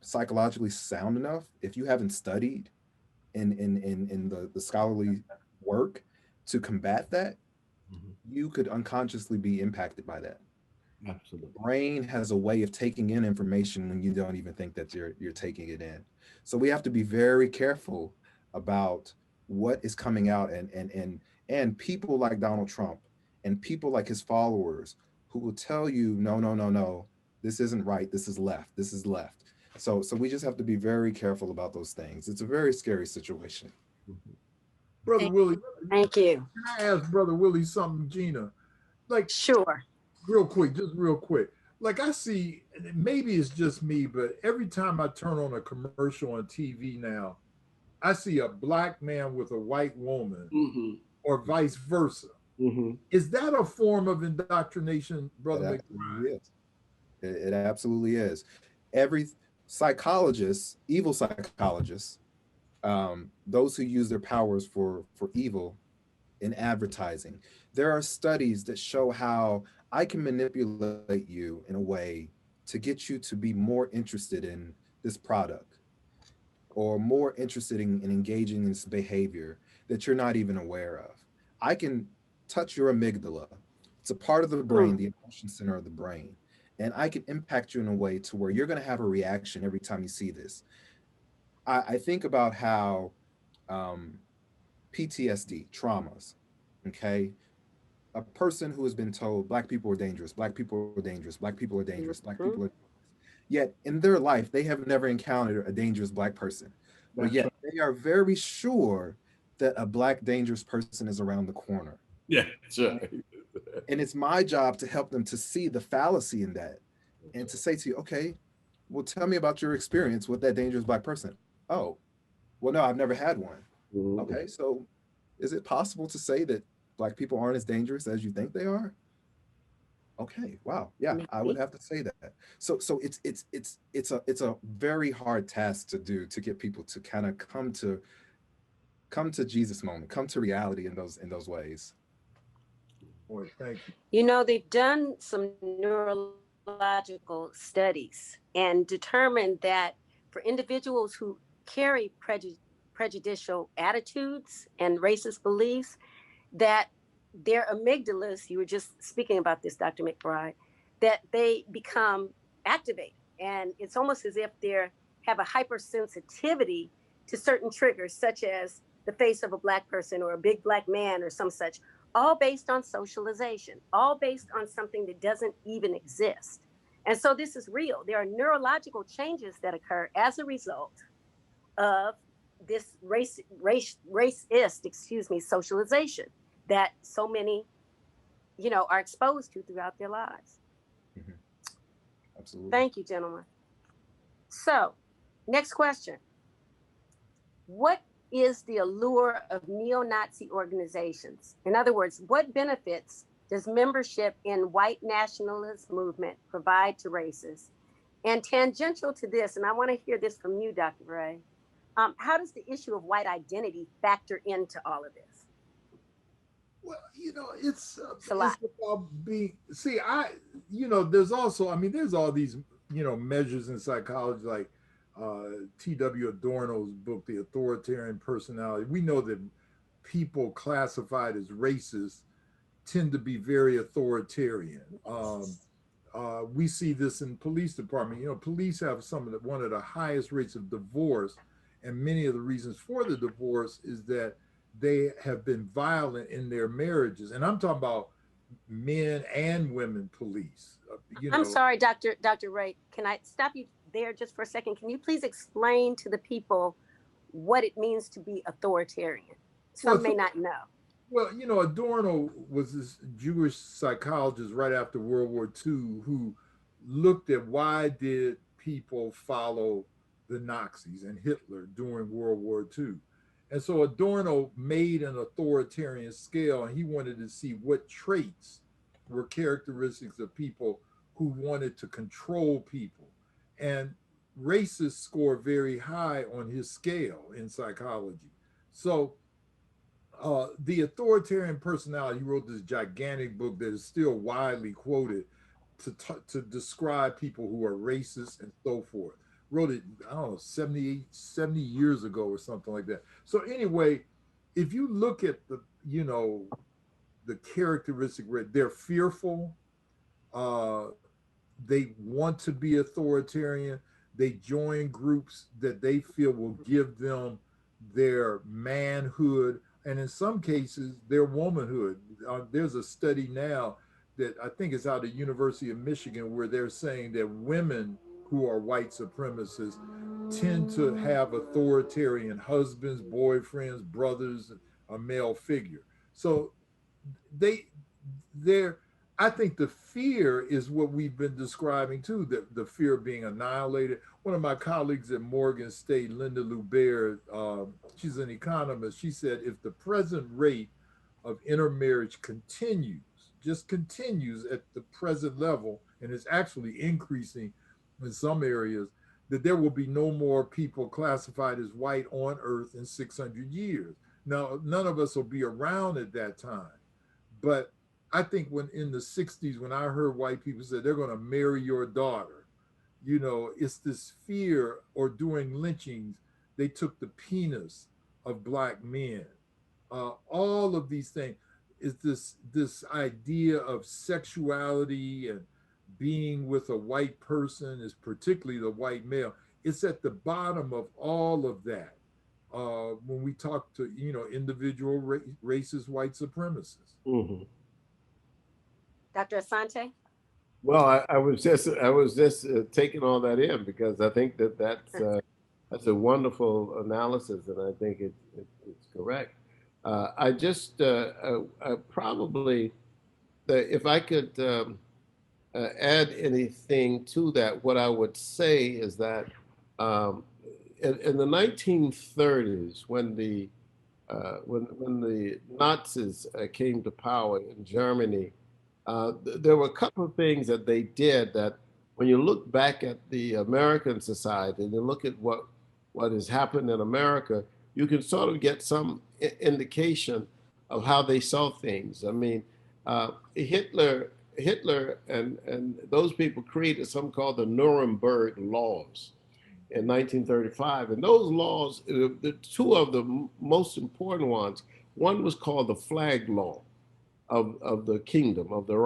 psychologically sound enough, if you haven't studied in the scholarly work to combat that, Mm-hmm. you could unconsciously be impacted by that. Absolutely. The brain has a way of taking in information when you don't even think that you're taking it in. So we have to be very careful about what is coming out and And people like Donald Trump and people like his followers who will tell you, no, no, no, no, this isn't right. This is left. This is left. So we just have to be very careful about those things. It's a very scary situation. Brother Willie, Thank you. can I ask Brother Willie something, Gina? Like, Sure. real quick, just real quick. Like I see, maybe it's just me, but every time I turn on a commercial on TV now, I see a black man with a white woman, or vice versa. Is that a form of indoctrination, Brother McBride? It absolutely is. Every psychologist, evil psychologists, those who use their powers for evil in advertising, there are studies that show how I can manipulate you in a way to get you to be more interested in this product or more interested in engaging in this behavior that you're not even aware of. I can touch your amygdala. It's a part of the brain, the emotion center of the brain. And I can impact you in a way to where you're going to have a reaction every time you see this. I think about how PTSD, traumas, okay? A person who has been told black people are dangerous, black people are dangerous, black people are dangerous, black people are, yet in their life, they have never encountered a dangerous black person. But yet they are very sure that a black dangerous person is around the corner. Yeah, sure. And it's my job to help them to see the fallacy in that and to say to you, okay, well, tell me about your experience with that dangerous black person. Oh, well, no, I've never had one. Okay, so is it possible to say that black people aren't as dangerous as you think they are? Okay, wow, yeah, I would have to say that. So it's a very hard task to do, to get people to kind of come to Jesus moment, come to reality in those ways. Boy, thank you. You know, they've done some neurological studies and determined that for individuals who carry prejudicial attitudes and racist beliefs, that their amygdalas, you were just speaking about this, Dr. McBride, that they become activated. And it's almost as if they have a hypersensitivity to certain triggers, such as the face of a black person or a big black man or some such, all based on socialization, all based on something that doesn't even exist. And so this is real. There are neurological changes that occur as a result of this racist, socialization that so many, are exposed to throughout their lives. Absolutely. Thank you, gentlemen. So, next question. What is the allure of neo-Nazi organizations? In other words, what benefits does membership in white nationalist movement provide to racists? And tangential to this, and I want to hear this from you, Dr. Ray, how does the issue of white identity factor into all of this? Well, it's about being, there's also, there's all these, measures in psychology, like T.W. Adorno's book, The Authoritarian Personality. We know that people classified as racist tend to be very authoritarian. We see this in police department. Police have one of the highest rates of divorce, and many of the reasons for the divorce is that they have been violent in their marriages. And I'm talking about men and women police. I'm sorry, Dr. Ray, can I stop you there just for a second? Can you please explain to the people what it means to be authoritarian? Some may not know. Well, Adorno was this Jewish psychologist right after World War II who looked at why did people follow the Nazis and Hitler during World War II. And so Adorno made an authoritarian scale, and he wanted to see what traits were characteristics of people who wanted to control people. And racists score very high on his scale in psychology. So the Authoritarian Personality, he wrote this gigantic book that is still widely quoted to describe people who are racist and so forth. Wrote it, I don't know, 70 years ago or something like that. So anyway, if you look at the characteristic, they're fearful, they want to be authoritarian, they join groups that they feel will give them their manhood, and in some cases, their womanhood. There's a study now that I think is out of University of Michigan where they're saying that women who are white supremacists tend to have authoritarian husbands, boyfriends, brothers, a male figure. So they're I think the fear is what we've been describing too, the fear of being annihilated. One of my colleagues at Morgan State, Linda Lubert, she's an economist. She said if the present rate of intermarriage just continues at the present level, and is actually increasing in some areas, that there will be no more people classified as white on earth in 600 years. Now, none of us will be around at that time, but I think when in the 60s, when I heard white people say they're going to marry your daughter, it's this fear, or during lynchings, they took the penis of black men. All of these things is this idea of sexuality and being with a white person, is particularly the white male. It's at the bottom of all of that. When we talk to individual racist white supremacists. Mm-hmm. Dr. Asante? Well, I was just taking all that in because I think that's a wonderful analysis, and I think it's correct. I just probably, if I could add anything to that, what I would say is that in the 1930s, when the Nazis came to power in Germany, there were a couple of things that they did that, when you look back at the American society and you look at what has happened in America, you can sort of get some indication of how they saw things. I mean, Hitler and those people created something called the Nuremberg Laws in 1935. And those laws, the two of the most important ones, one was called the Flag Law of the kingdom, of the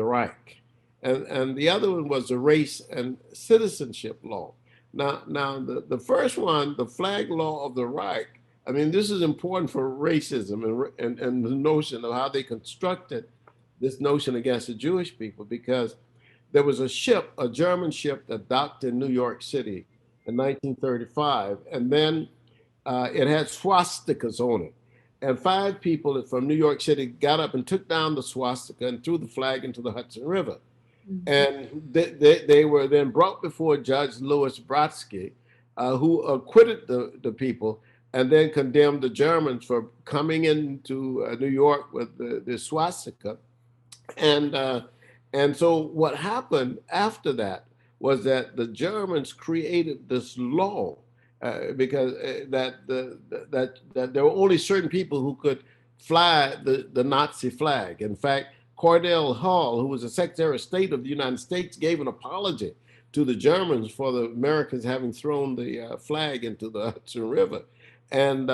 Reich. And the other one was the Race and Citizenship Law. Now the first one, the Flag Law of the Reich, I mean, this is important for racism and the notion of how they constructed this notion against the Jewish people, because there was a German ship that docked in New York City in 1935, and then it had swastikas on it. And 5 people from New York City got up and took down the swastika and threw the flag into the Hudson River. Mm-hmm. And they were then brought before Judge Louis Brodsky, who acquitted the people and then condemned the Germans for coming into New York with the swastika. And so what happened after that was that the Germans created this law because that there were only certain people who could fly the Nazi flag. In fact, Cordell Hull, who was the Secretary of State of the United States, gave an apology to the Germans for the Americans having thrown the flag into the Hudson River. And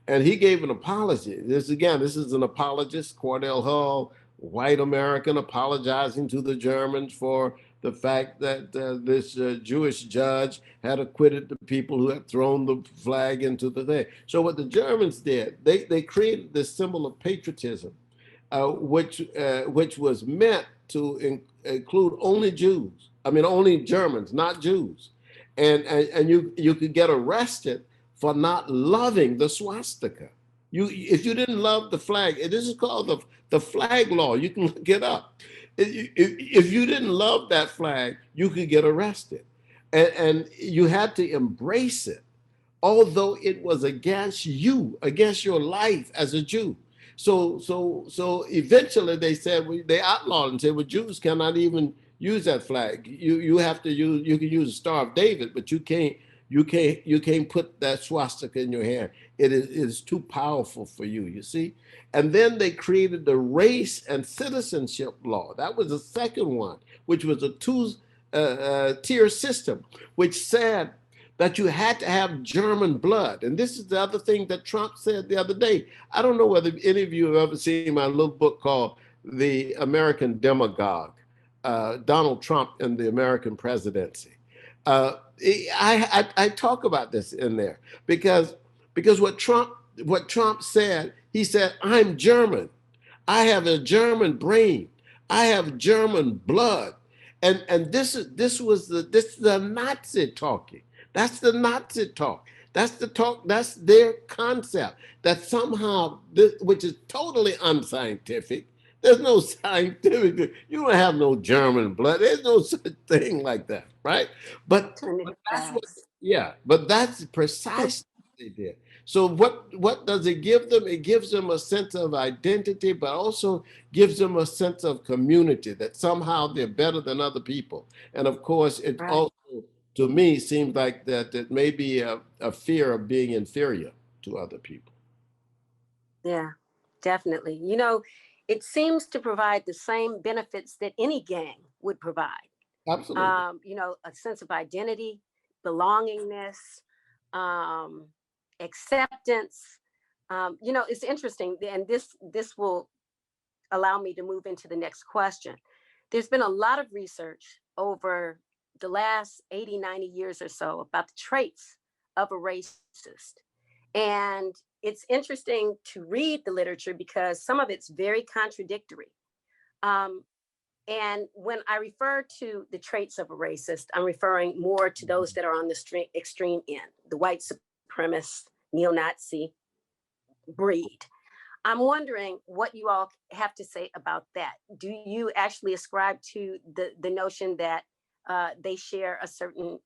he gave an apology. This is an apologist, Cordell Hull, white American, apologizing to the Germans for the fact that this Jewish judge had acquitted the people who had thrown the flag into the thing. So what the Germans did, they created this symbol of patriotism, which was meant to include only Jews. I mean, only Germans, not Jews. And you could get arrested for not loving the swastika. If you didn't love the flag, this is called the flag law. You can look it up. If you didn't love that flag, you could get arrested. And you had to embrace it, although it was against you, against your life as a Jew. So eventually they outlawed and said, well, Jews cannot even use that flag. You can use the Star of David, but you can't put that swastika in your hand. It is too powerful for you, you see? And then they created the Race and Citizenship Law. That was the second one, which was a two-tier system, which said that you had to have German blood. And this is the other thing that Trump said the other day. I don't know whether any of you have ever seen my little book called The American Demagogue, Donald Trump and the American Presidency. I talk about this in there because what Trump what Trump said. He said, I'm German. I have a German brain. I have German blood. And this is the Nazi talking. That's the Nazi talk. That's the talk, that's their concept. That somehow, which is totally unscientific. There's no scientific, you don't have no German blood. There's no such thing like that, right? But, Turn it but that's what, fast. yeah, but that's precisely what they did. So what does it give them? It gives them a sense of identity, but also gives them a sense of community, that somehow they're better than other people. And of course, it Right. also, to me, seems like that it may be a fear of being inferior to other people. Yeah, definitely. You know, it seems to provide the same benefits that any gang would provide. Absolutely. You know, a sense of identity, belongingness, um, acceptance. You know, it's interesting, and this will allow me to move into the next question. There's been a lot of research over the last 80, 90 years or so about the traits of a racist. And it's interesting to read the literature because some of it's very contradictory. Um, and when I refer to the traits of a racist, I'm referring more to those that are on the extreme end, the white supremacist, neo-Nazi breed. I'm wondering what you all have to say about that. Do you actually ascribe to the notion that they share a certain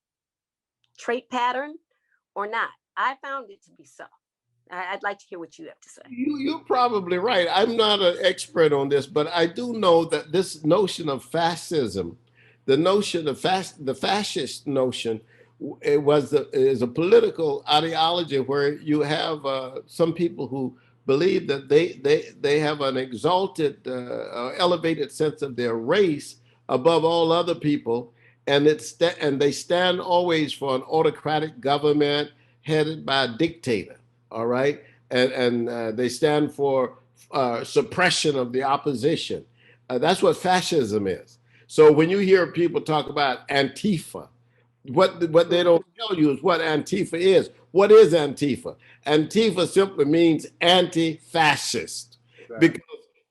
trait pattern or not? I found it to be so. I'd like to hear what you have to say. You're probably right. I'm not an expert on this, but I do know that this notion of fascism, the notion of the fascist notion, is a political ideology where you have some people who believe that they have an exalted, elevated sense of their race above all other people, and and they stand always for an autocratic government headed by a dictator. All right, and they stand for suppression of the opposition. That's what fascism is. So when you hear people talk about Antifa, what they don't tell you is what Antifa is. What is Antifa? Antifa simply means anti-fascist. Because,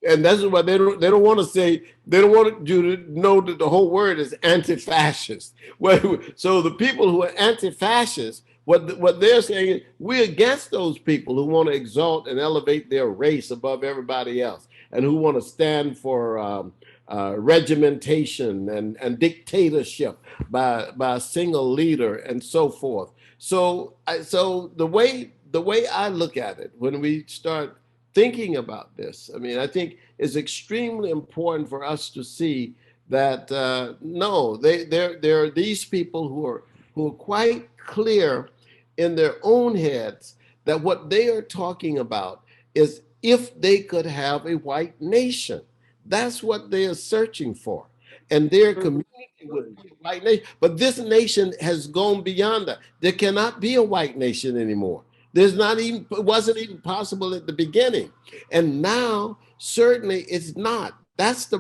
and that's what they don't want to say. They don't want you to know that the whole word is anti-fascist. Well, so the people who are anti-fascist, what they're saying is we're against those people who want to exalt and elevate their race above everybody else, and who want to stand for regimentation and dictatorship by a single leader and so forth. So the way I look at it when we start thinking about this, I mean, I think it's extremely important for us to see that no, there are these people who are quite clear in their own heads that what they are talking about is if they could have a white nation. That's what they are searching for. And their community would be a white nation. But this nation has gone beyond that. There cannot be a white nation anymore. There's not even, it wasn't even possible at the beginning. And now, certainly it's not. That's the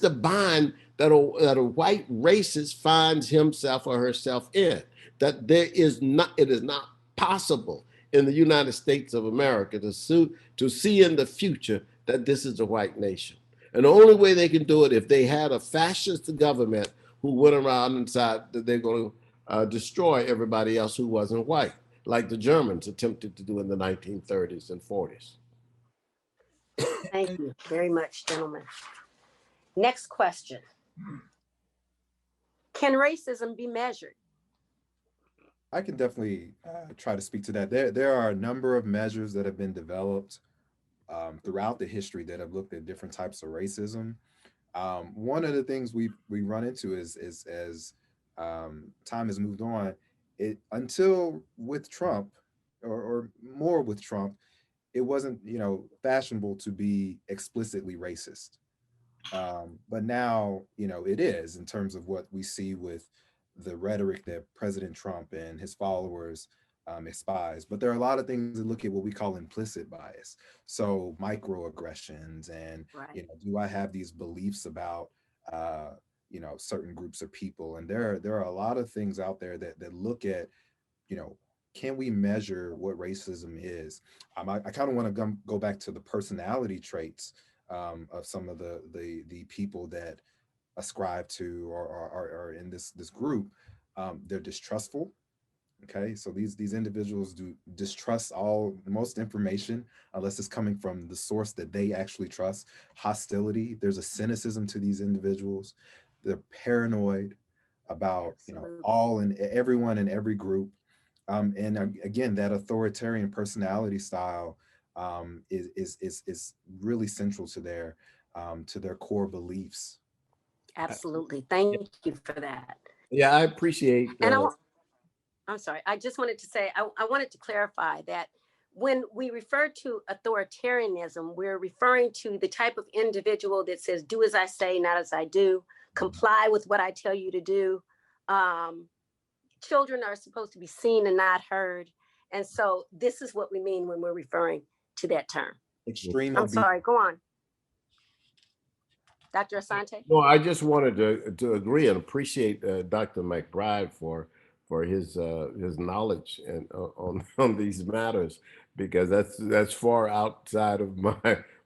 bind that a white racist finds himself or herself in. That it is not possible in the United States of America to see in the future that this is a white nation. And the only way they can do it if they had a fascist government who went around and said that they're going to destroy everybody else who wasn't white, like the Germans attempted to do in the 1930s and 40s. Thank you very much, gentlemen. Next question. Can racism be measured? I can definitely try to speak to that. There are a number of measures that have been developed throughout the history that have looked at different types of racism. One of the things we run into is as time has moved on, it until with Trump or more with Trump, it wasn't fashionable to be explicitly racist. But now, it is in terms of what we see with the rhetoric that President Trump and his followers espouse. But there are a lot of things that look at what we call implicit bias. So microaggressions and, Right. do I have these beliefs about, certain groups of people? And there are a lot of things out there that look at, can we measure what racism is? I kind of want to go back to the personality traits of some of the people that ascribe to or are in this group. They're distrustful. Okay, so these individuals do distrust most information unless it's coming from the source that they actually trust. Hostility, there's a cynicism to these individuals. They're paranoid about all and everyone in every group. And again, that authoritarian personality style is really central to their core beliefs. Absolutely. Thank you for that. Yeah, I appreciate. And I'm sorry. I just wanted to say, I wanted to clarify that when we refer to authoritarianism, we're referring to the type of individual that says, do as I say, not as I do, comply with what I tell you to do. Children are supposed to be seen and not heard. And so this is what we mean when we're referring to that term. Extreme. I'm sorry, go on. Dr. Asante? No, I just wanted to agree and appreciate Dr. McBride for his knowledge and on these matters, because that's far outside of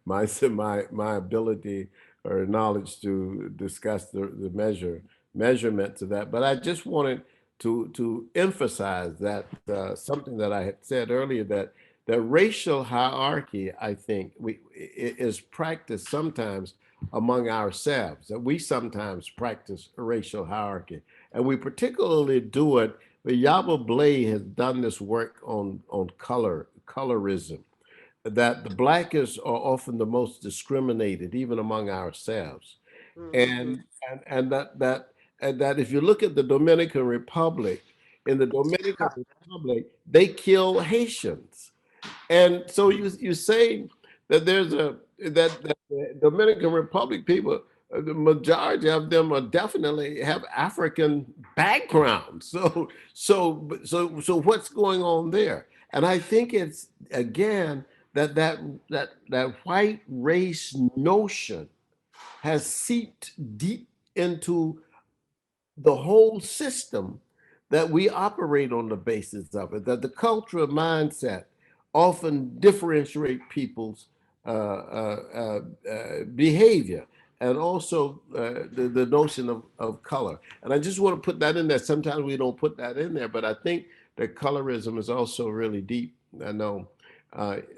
my ability or knowledge to discuss the measurement to that. But I just wanted to emphasize that something that I had said earlier, that racial hierarchy, I think, is practiced sometimes among ourselves, that we sometimes practice racial hierarchy, and we particularly do it. Yaba Blay has done this work on colorism, that the Blackish are often the most discriminated, even among ourselves, and that if you look at the Dominican Republic, in the Dominican Republic, they kill Haitians, and so you say that there's that the Dominican Republic people, the majority of them are definitely have African background. So what's going on there? And I think it's again that white race notion has seeped deep into the whole system that we operate on the basis of it, that the cultural mindset often differentiate people's behavior, and also the notion of color. And I just want to put that in there. Sometimes we don't put that in there, but I think that colorism is also really deep, I know,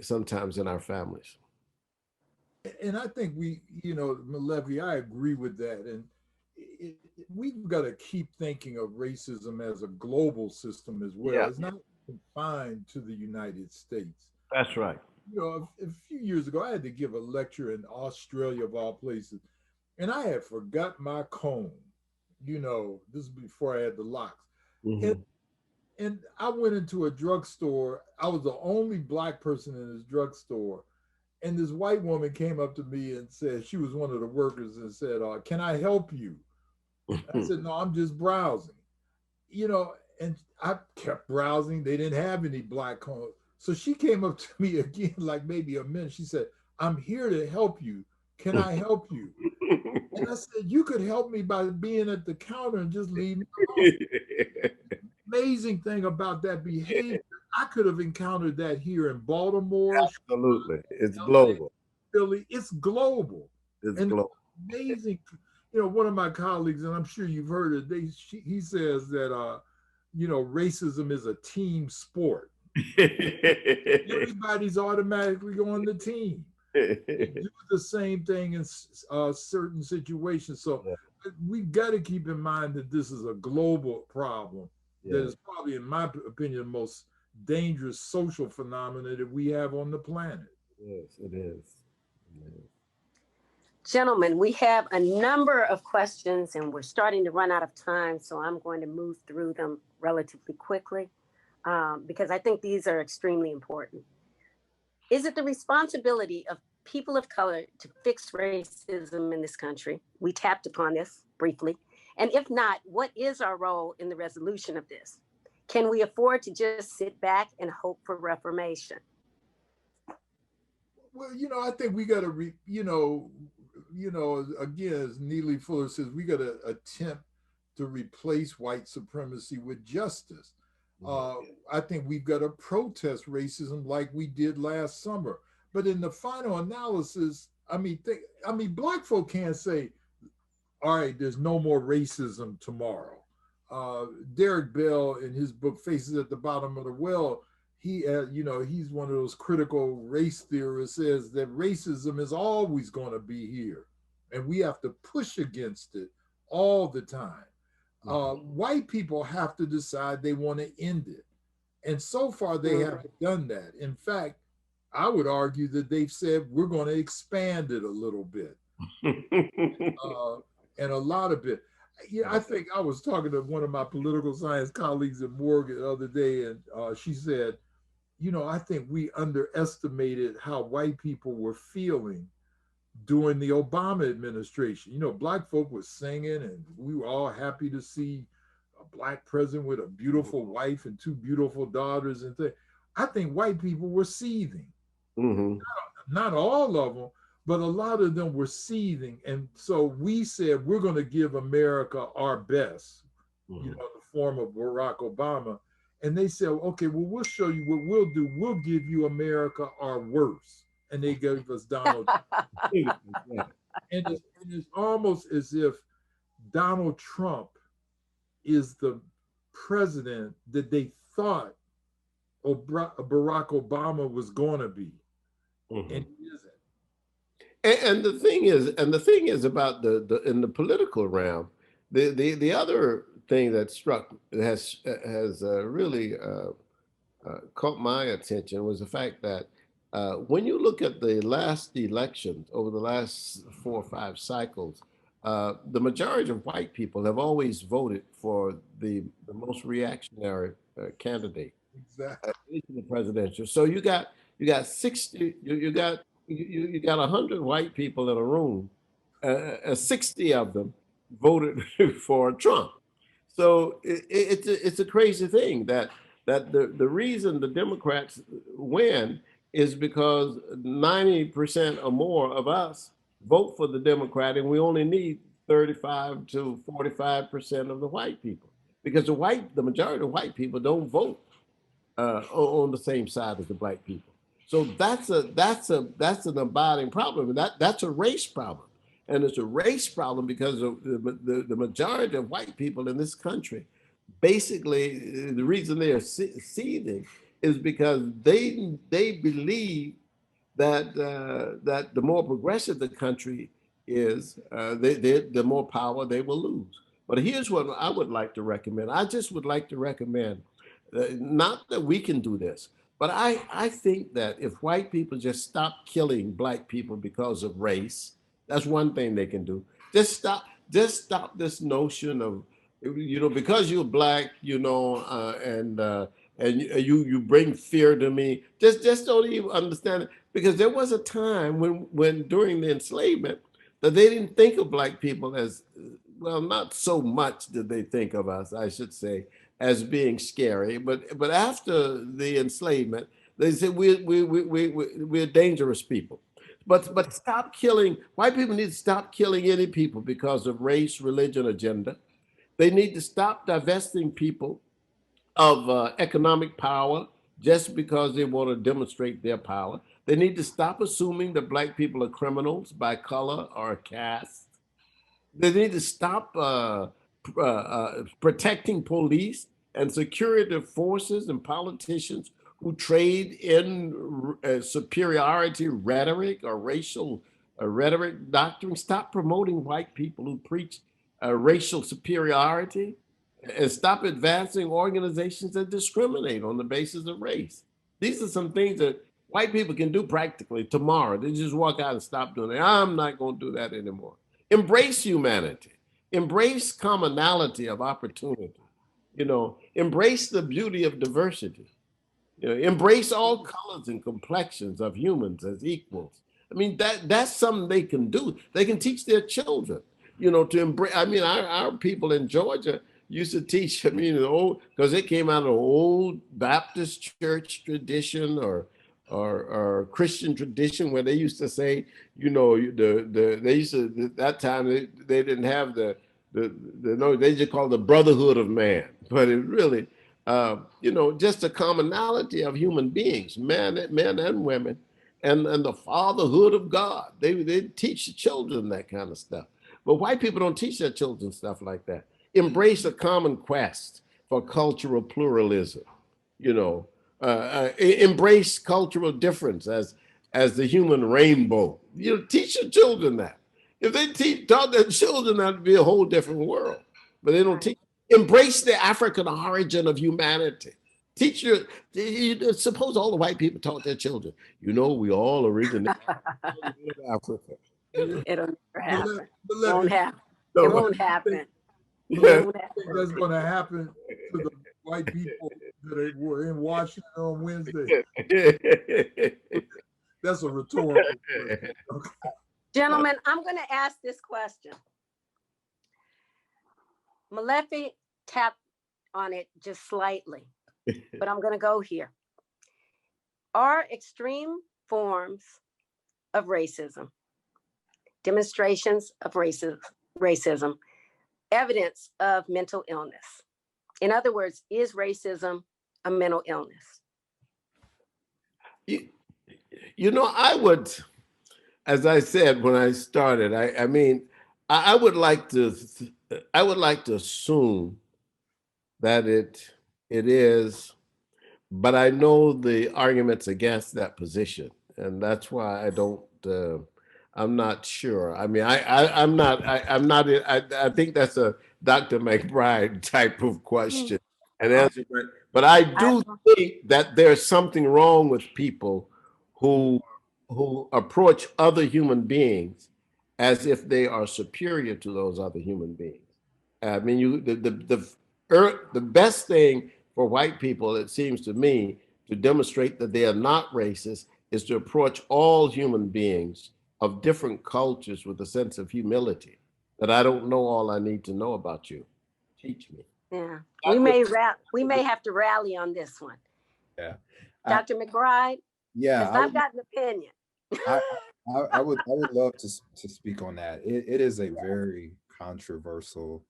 sometimes in our families. And I think Malevi, I agree with that. And we've got to keep thinking of racism as a global system as well. Yeah. It's not confined to the United States. That's right. A few years ago, I had to give a lecture in Australia, of all places, and I had forgot my comb. This is before I had the locks. Mm-hmm. And I went into a drugstore. I was the only Black person in this drugstore. And this white woman came up to me and said, she was one of the workers, and said, can I help you? I said, no, I'm just browsing. And I kept browsing. They didn't have any Black combs. So she came up to me again, like maybe a minute. She said, I'm here to help you. Can I help you? And I said, you could help me by being at the counter and just leave me alone. Amazing thing about that behavior, I could have encountered that here in Baltimore. Absolutely. It's global. Philly. It's global. It's and global. Amazing. One of my colleagues, and I'm sure you've heard it, he says that, racism is a team sport. Everybody's automatically on the team. They do the same thing in certain situations. So we've got to keep in mind that this is a global problem. That is probably, in my opinion, the most dangerous social phenomenon that we have on the planet. Yes, it is. Gentlemen, we have a number of questions and we're starting to run out of time, so I'm going to move through them relatively quickly because I think these are extremely important. Is it the responsibility of people of color to fix racism in this country? We tapped upon this briefly. And if not, what is our role in the resolution of this? Can we afford to just sit back and hope for reformation? Well, I think we got to, again, as Neely Fuller says, we got to attempt to replace white supremacy with justice. I think we've got to protest racism like we did last summer. But in the final analysis, Black folk can't say, all right, there's no more racism tomorrow. Derek Bell, in his book Faces at the Bottom of the Well, he's one of those critical race theorists, says that racism is always going to be here, and we have to push against it all the time. White people have to decide they want to end it, and so far they haven't done that. In fact, I would argue that they've said we're going to expand it a little bit, and a lot of it. Yeah, I think I was talking to one of my political science colleagues at Morgan the other day, and she said, I think we underestimated how white people were feeling during the Obama administration. Black folk were singing, and we were all happy to see a Black president with a beautiful wife and two beautiful daughters and things. I think white people were seething. Not all of them, but a lot of them were seething. And so we said, we're going to give America our best, in the form of Barack Obama. And they said, okay, well, we'll show you what we'll do. We'll give you America our worst. And they gave us Donald Trump. And it's almost as if Donald Trump is the president that they thought Barack Obama was going to be. And he isn't. And the thing is about the in the political realm, the other thing that has really caught my attention was the fact that when you look at the last elections over the last 4 or 5 cycles, the majority of white people have always voted for the most reactionary candidate. Exactly. The presidential. So you got 60. You got 100 white people in a room. 60 of them voted for Trump. So it's a crazy thing that the reason the Democrats win is because 90% or more of us vote for the Democrat, and we only need 35 to 45% of the white people, because the majority of white people don't vote on the same side as the Black people. So that's an abiding problem. That's a race problem, and it's a race problem because of the majority of white people in this country. Basically, the reason they are seething is because they believe that that the more progressive the country is, the more power they will lose. But here's what I would like to recommend. I just would like to recommend, not that we can do this, but I think that if white people just stop killing Black people because of race, that's one thing they can do. Just stop this notion of, because you're Black, and you bring fear to me. Just don't even understand it. Because there was a time when during the enslavement that they didn't think of Black people as, well, not so much did they think of us, I should say, as being scary. But after the enslavement, they said we're dangerous people. But stop killing. White people need to stop killing any people because of race, religion, or gender. They need to stop divesting people of economic power just because they want to demonstrate their power. They need to stop assuming that Black people are criminals by color or caste. They need to stop protecting police and security forces and politicians who trade in superiority rhetoric or racial rhetoric doctrine. Stop promoting white people who preach racial superiority, and stop advancing organizations that discriminate on the basis of race. These are some things that white people can do practically tomorrow. They just walk out and stop doing it. I'm not going to do that anymore. Embrace humanity. Embrace commonality of opportunity. Embrace the beauty of diversity. Embrace all colors and complexions of humans as equals. I mean, that's something they can do. They can teach their children, to embrace. I mean, our people in Georgia used to teach, because it came out of an old Baptist church tradition or Christian tradition, where they used to say, they used to, that time they didn't have they just called the brotherhood of man, but it really, just a commonality of human beings, men and women, and the fatherhood of God. They teach the children that kind of stuff. But white people don't teach their children stuff like that. Embrace a common quest for cultural pluralism. Embrace cultural difference as the human rainbow. Teach your children that. If they taught their children, that would be a whole different world. But they don't teach. Embrace the African origin of humanity. Teach suppose all the white people taught their children, we all originate in Africa. It'll never happen. But It won't happen. No, It won't happen. I think that's going to happen to the white people that were in Washington on Wednesday. That's a rhetorical question. Okay. Gentlemen, I'm going to ask this question. Malefi tapped on it just slightly, but I'm going to go here. Are extreme forms of racism, demonstrations of racism, evidence of mental illness? In other words, is racism a mental illness? I would, as I said when I started, I would like to assume that it is, but I know the arguments against that position, and that's why I'm not sure. I think that's a Dr. McBride type of question and answer, but I do think that there's something wrong with people who approach other human beings as if they are superior to those other human beings. I mean, the best thing for white people, it seems to me, to demonstrate that they are not racist is to approach all human beings of different cultures with a sense of humility, that I don't know all I need to know about you. Teach me. Yeah, we may have to rally on this one. Yeah. Dr. McBride? Yeah. I've got an opinion. I would love to speak on that. It is a very controversial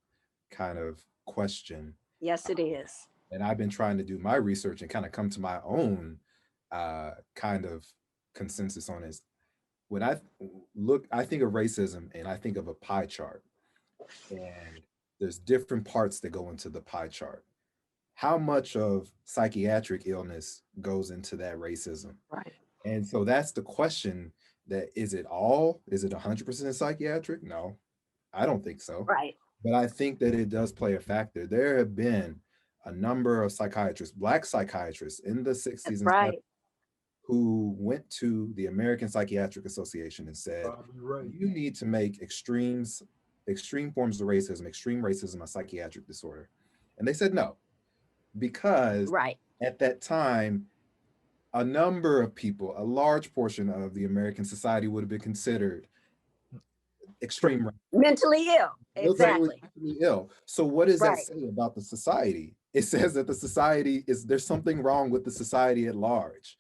kind of question. Yes, it is. And I've been trying to do my research and kind of come to my own kind of consensus on this. When I think of racism and I think of a pie chart, and there's different parts that go into the pie chart. How much of psychiatric illness goes into that racism? Right. And so that's the question, that is it 100% psychiatric? No, I don't think so. Right. But I think that it does play a factor. There have been a number of psychiatrists, Black psychiatrists in the 60s and 70s who went to the American Psychiatric Association and said, you need to make extreme forms of racism, extreme racism, a psychiatric disorder. And they said no, because at that time, a number of people, a large portion of the American society would have been considered extreme. Mentally ill. Exactly. Mentally ill. So what does that say about the society? It says that the society there's something wrong with the society at large.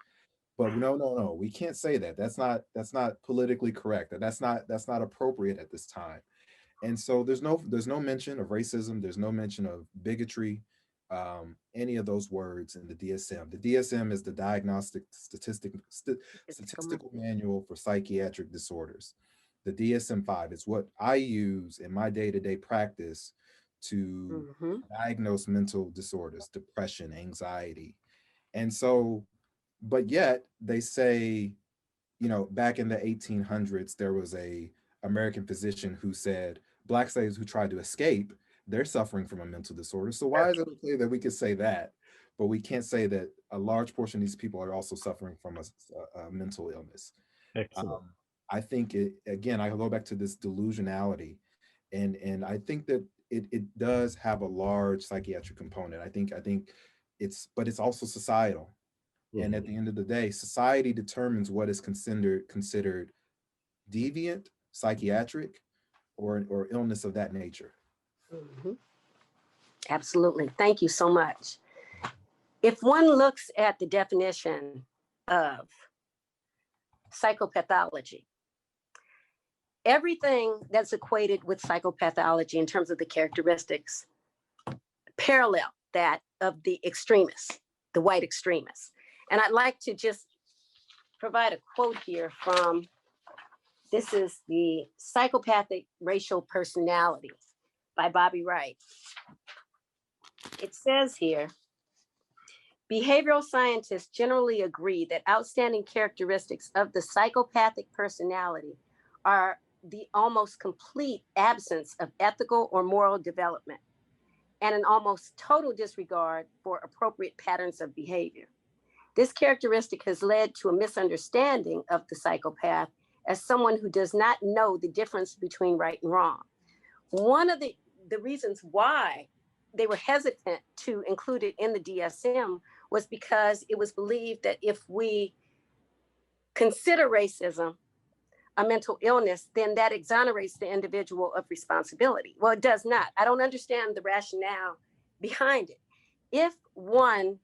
But no, we can't say that. That's not politically correct. That's not appropriate at this time. And so there's no mention of racism. There's no mention of bigotry, any of those words in the DSM. The DSM is the Diagnostic Statistical Manual for Psychiatric Disorders. The DSM-5 is what I use in my day-to-day practice to diagnose mental disorders, depression, anxiety. And so, but yet they say, back in the 1800s, there was a American physician who said Black slaves who tried to escape, they're suffering from a mental disorder. So why is it okay that we could say that, but we can't say that a large portion of these people are also suffering from a mental illness? Excellent. I think again, I go back to this delusionality, and I think that it does have a large psychiatric component. I think but it's also societal. And at the end of the day, society determines what is considered deviant, psychiatric, or illness of that nature. Absolutely. Thank you so much. If one looks at the definition of psychopathology, everything that's equated with psychopathology in terms of the characteristics parallel that the extremists, the white extremists. And I'd like to just provide a quote here from, this is The Psychopathic Racial Personality by Bobby Wright. It says here, behavioral scientists generally agree that outstanding characteristics of the psychopathic personality are the almost complete absence of ethical or moral development and an almost total disregard for appropriate patterns of behavior. This characteristic has led to a misunderstanding of the psychopath as someone who does not know the difference between right and wrong. One of the reasons why they were hesitant to include it in the DSM was because it was believed that if we consider racism a mental illness, then that exonerates the individual of responsibility. Well, it does not. I don't understand the rationale behind it. If one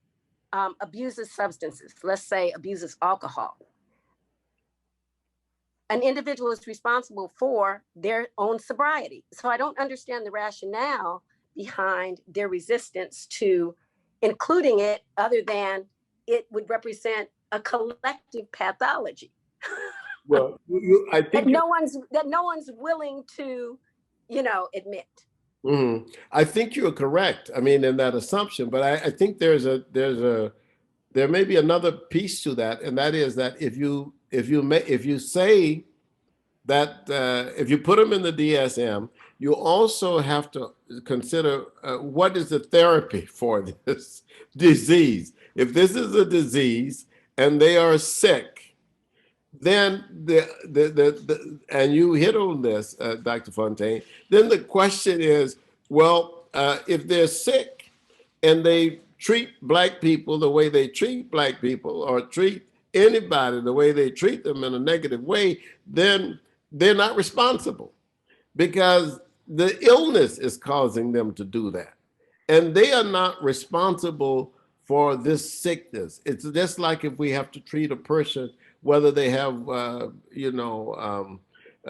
abuses substances, let's say abuses alcohol, an individual is responsible for their own sobriety. So I don't understand the rationale behind their resistance to including it, other than it would represent a collective pathology. Well, I think that no one's willing to, admit. Mm-hmm. I think you're correct. I mean, in that assumption, but I think there may be another piece to that, and that is that if you say that if you put them in the DSM, you also have to consider what is the therapy for this disease. If this is a disease and they are sick, then and you hit on this, Dr. Fontaine, then the question is, well, if they're sick and they treat Black people the way they treat Black people, or treat anybody the way they treat them in a negative way, then they're not responsible, because the illness is causing them to do that. And they are not responsible for this sickness. It's just like if we have to treat a person, whether they have,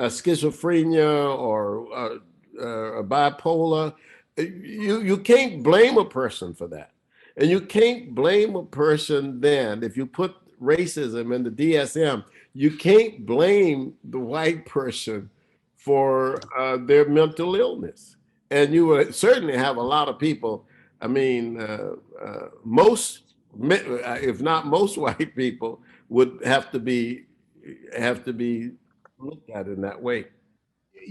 schizophrenia or bipolar, you can't blame a person for that. And you can't blame a person then, if you put racism in the DSM, you can't blame the white person for their mental illness. And you would certainly have a lot of people, I mean, most, if not most white people, would have to be looked at in that way.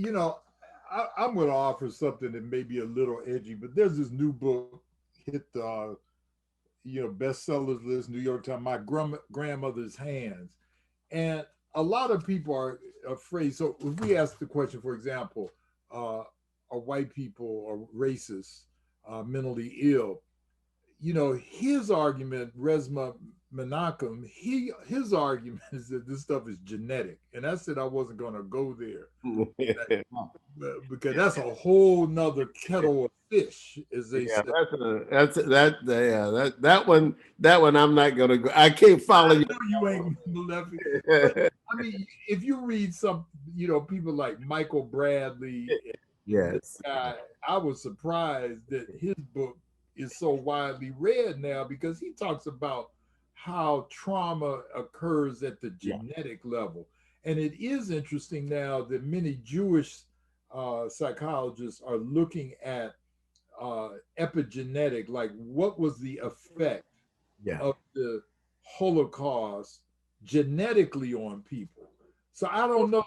I'm going to offer something that may be a little edgy, but there's this new book hit the bestsellers list, New York Times, My Grandmother's Hands. And a lot of people are afraid. So if we ask the question, for example, are white people or racists mentally ill? His argument, Resmaa Menakem, his argument is that this stuff is genetic. And I said I wasn't going to go there because that's a whole nother kettle of fish, as they say. That one I'm not going to go. I can't follow you. You ain't left. I mean, if you read some, people like Michael Bradley, yes, I was surprised that his book is so widely read now, because he talks about how trauma occurs at the genetic level. And it is interesting now that many Jewish psychologists are looking at epigenetic, like what was the effect of the Holocaust genetically on people. So I don't know,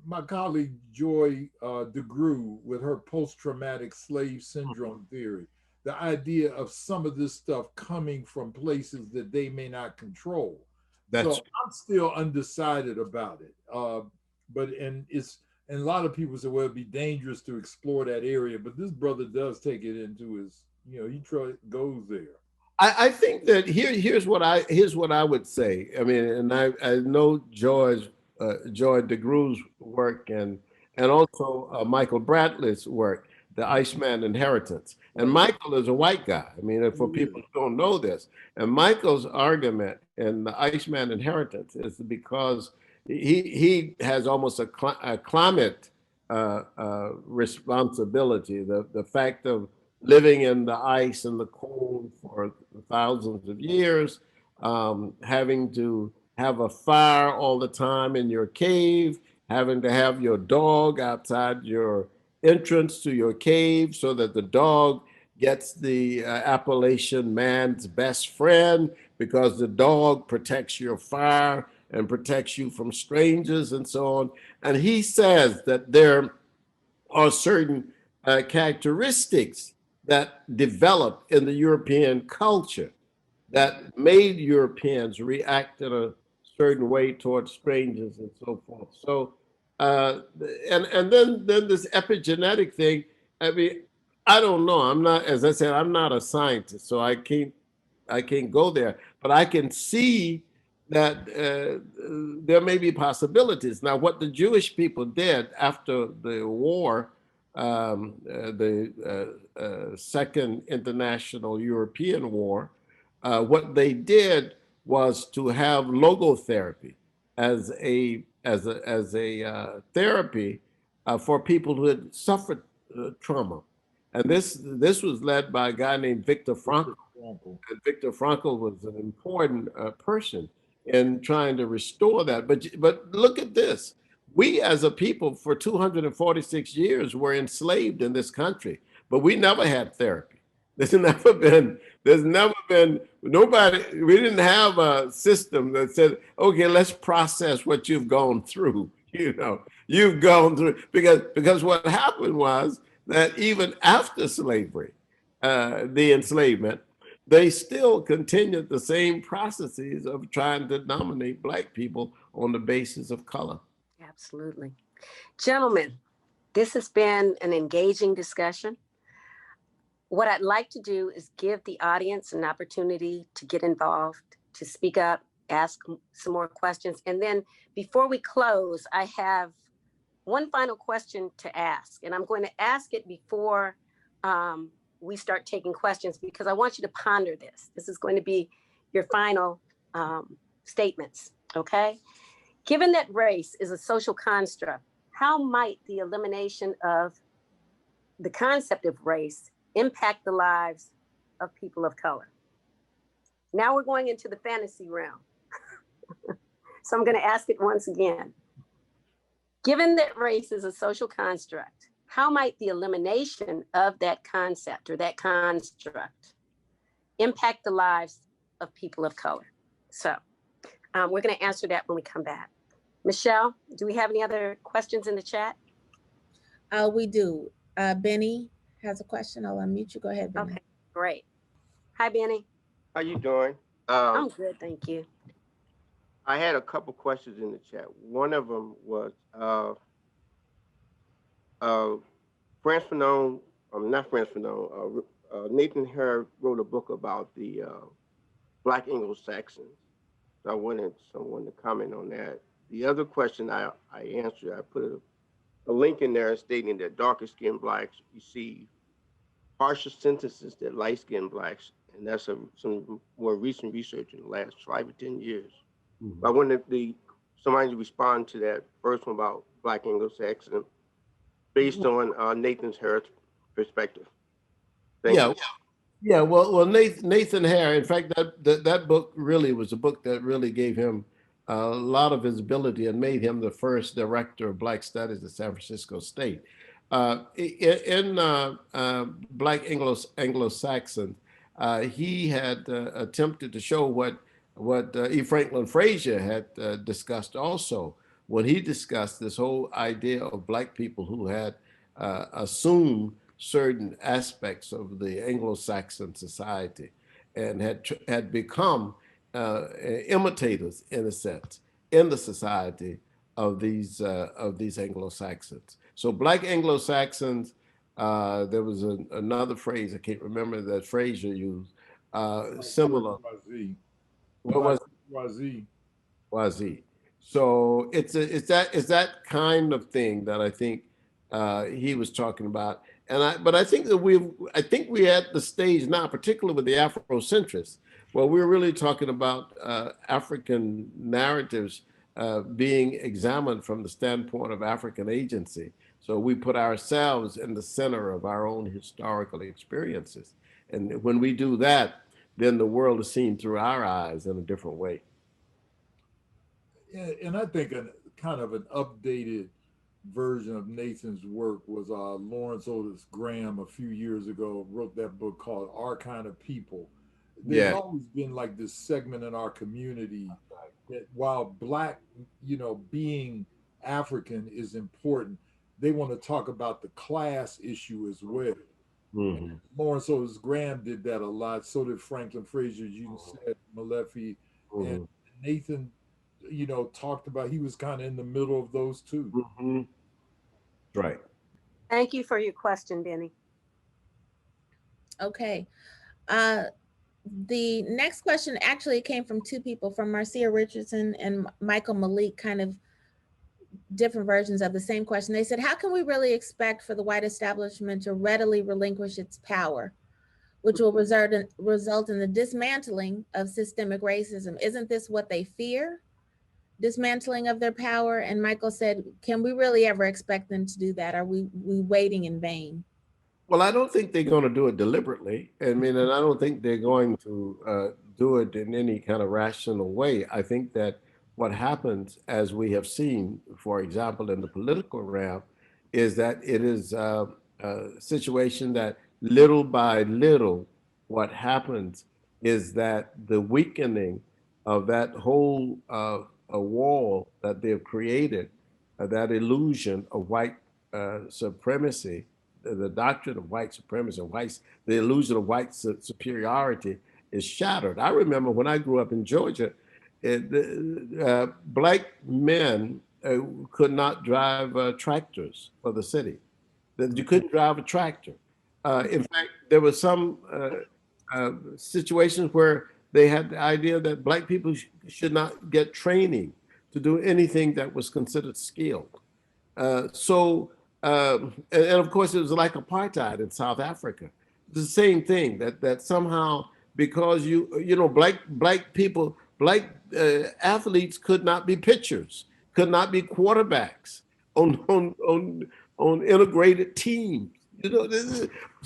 my colleague Joy DeGruy, with her post-traumatic slave syndrome theory, the idea of some of this stuff coming from places that they may not control. So I'm still undecided about it. And a lot of people say, well, it'd be dangerous to explore that area, but this brother does take it into his, he goes there. I think that here's what I would say. I mean, and I know Joy DeGru's work and also Michael Bradley's work, The Iceman Inheritance. And Michael is a white guy. I mean, for people who don't know this, and Michael's argument in The Iceman Inheritance is because he has almost a climate responsibility. The fact of living in the ice and the cold for thousands of years, having to have a fire all the time in your cave, having to have your dog outside your entrance to your cave so that the dog gets the appellation man's best friend because the dog protects your fire and protects you from strangers and so on. And he says that there are certain characteristics that developed in the European culture that made Europeans react in a certain way towards strangers and so forth. So, and then this epigenetic thing. I mean, I don't know. I'm not, as I said, I'm not a scientist, so I can't go there. But I can see that there may be possibilities. Now, what the Jewish people did after the war, the Second International European War, what they did was to have logotherapy as a therapy for people who had suffered trauma, and this was led by a guy named Viktor Frankl. And Viktor Frankl was an important person in trying to restore that. But look at this: we as a people for 246 years were enslaved in this country, but we never had therapy. There's never been nobody. We didn't have a system that said, okay, let's process what you've gone through. You know, you've gone through, because what happened was that even after slavery, the enslavement, they still continued the same processes of trying to dominate Black people on the basis of color. Absolutely. Gentlemen, this has been an engaging discussion. What I'd like to do is give the audience an opportunity to get involved, to speak up, ask some more questions. And then before we close, I have one final question to ask. And I'm going to ask it before we start taking questions, because I want you to ponder this. This is going to be your final statements, okay? Given that race is a social construct, how might the elimination of the concept of race impact the lives of people of color? Now we're going into the fantasy realm. So I'm going to ask it once again. Given that race is a social construct, how might the elimination of that concept or that construct impact the lives of people of color? So we're going to answer that when we come back. Michelle, do we have any other questions in the chat? We do. Benny has a question. I'll unmute you. Go ahead, Benny. Okay, great. Hi, Benny. How you doing? I'm good, thank you. I had a couple questions in the chat. One of them was Frantz Fanon, not Frantz Fanon, Nathan Hare wrote a book about the Black Anglo-Saxons. So I wanted someone to comment on that. The other question I answered, I put a link in there stating that darker skinned Blacks receive harsher sentences than light skinned Blacks. And that's some more recent research in the last 5 or 10 years. Mm-hmm. I wanted somebody to respond to that first one about Black Anglo-Saxon based on Nathan Hare's perspective. Thank you. Yeah. Well, Nathan Hare, in fact, that book really was a book that really gave him a lot of visibility and made him the first director of Black Studies at San Francisco State. In Black Anglo-Saxon, he had attempted to show what E. Franklin Frazier had discussed also when he discussed this whole idea of Black people who had assumed certain aspects of the Anglo-Saxon society and had become imitators, in a sense, in the society of these Anglo-Saxons. So Black Anglo-Saxons, there was another phrase, I can't remember, that Frazier used, similar. What was Wazi? So it's that kind of thing that I think he was talking about. But I think that we're at the stage now, particularly with the Afrocentrists, where we're really talking about African narratives being examined from the standpoint of African agency. So we put ourselves in the center of our own historical experiences. And when we do that, then the world is seen through our eyes in a different way. Yeah, and I think kind of an updated version of Nathan's work was Lawrence Otis Graham a few years ago wrote that book called Our Kind of People. There's Yeah. always been like this segment in our community that while Black, being African is important, they want to talk about the class issue as well. Mm-hmm. Lawrence Otis Graham did that a lot. So did Franklin Frazier, you said, Malefi, and Nathan, talked about, he was kind of in the middle of those two. Mm-hmm. Right. Thank you for your question, Benny. Okay. The next question actually came from two people, from Marcia Richardson and Michael Malik, kind of different versions of the same question. They said, how can we really expect for the white establishment to readily relinquish its power, which will result in the dismantling of systemic racism? Isn't this what they fear? Dismantling of their power? And Michael said, can we really ever expect them to do that? Are we waiting in vain? Well, I don't think they're going to do it deliberately. I mean, and I don't think they're going to do it in any kind of rational way. I think that what happens, as we have seen, for example, in the political realm, is that it is a situation that little by little, what happens is that the weakening of that whole a wall that they've created, that illusion of white supremacy, the doctrine of white supremacy, the illusion of white superiority is shattered. I remember when I grew up in Georgia, Black men could not drive tractors for the city. You couldn't drive a tractor. In fact, there were some situations where they had the idea that Black people should not get training to do anything that was considered skilled. And of course, it was like apartheid in South Africa. It's the same thing, that somehow, because black people, black athletes could not be pitchers, could not be quarterbacks on integrated teams.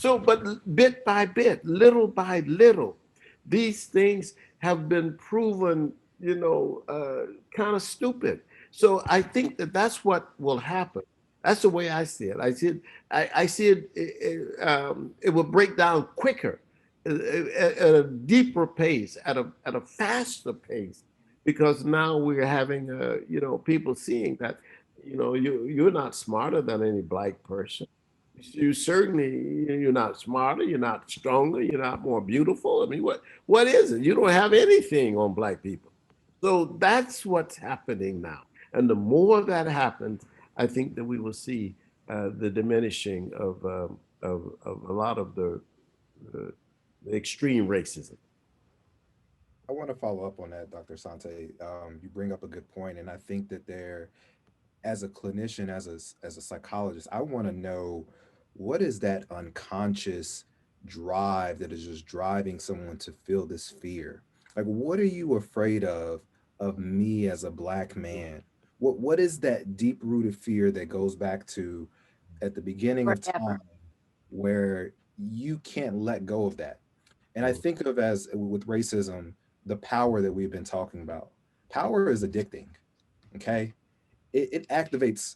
But bit by bit, little by little, these things have been proven, kind of stupid. So I think that that's what will happen. That's the way I see it. I see it. It will break down quicker, at a deeper pace, at a faster pace, because now we're having, people seeing that, you're not smarter than any Black person. You're not smarter. You're not stronger. You're not more beautiful. I mean, what is it? You don't have anything on Black people. So that's what's happening now. And the more that happens, I think that we will see the diminishing of a lot of the extreme racism. I want to follow up on that, Dr. Sante. You bring up a good point, and I think that as a clinician, as a psychologist, I want to know, what is that unconscious drive that is just driving someone to feel this fear? Like, what are you afraid of me as a Black man? What is that deep-rooted fear that goes back to at the beginning of time, where you can't let go of that? And I think of, as with racism, the power that we've been talking about. Power is addicting, okay? It activates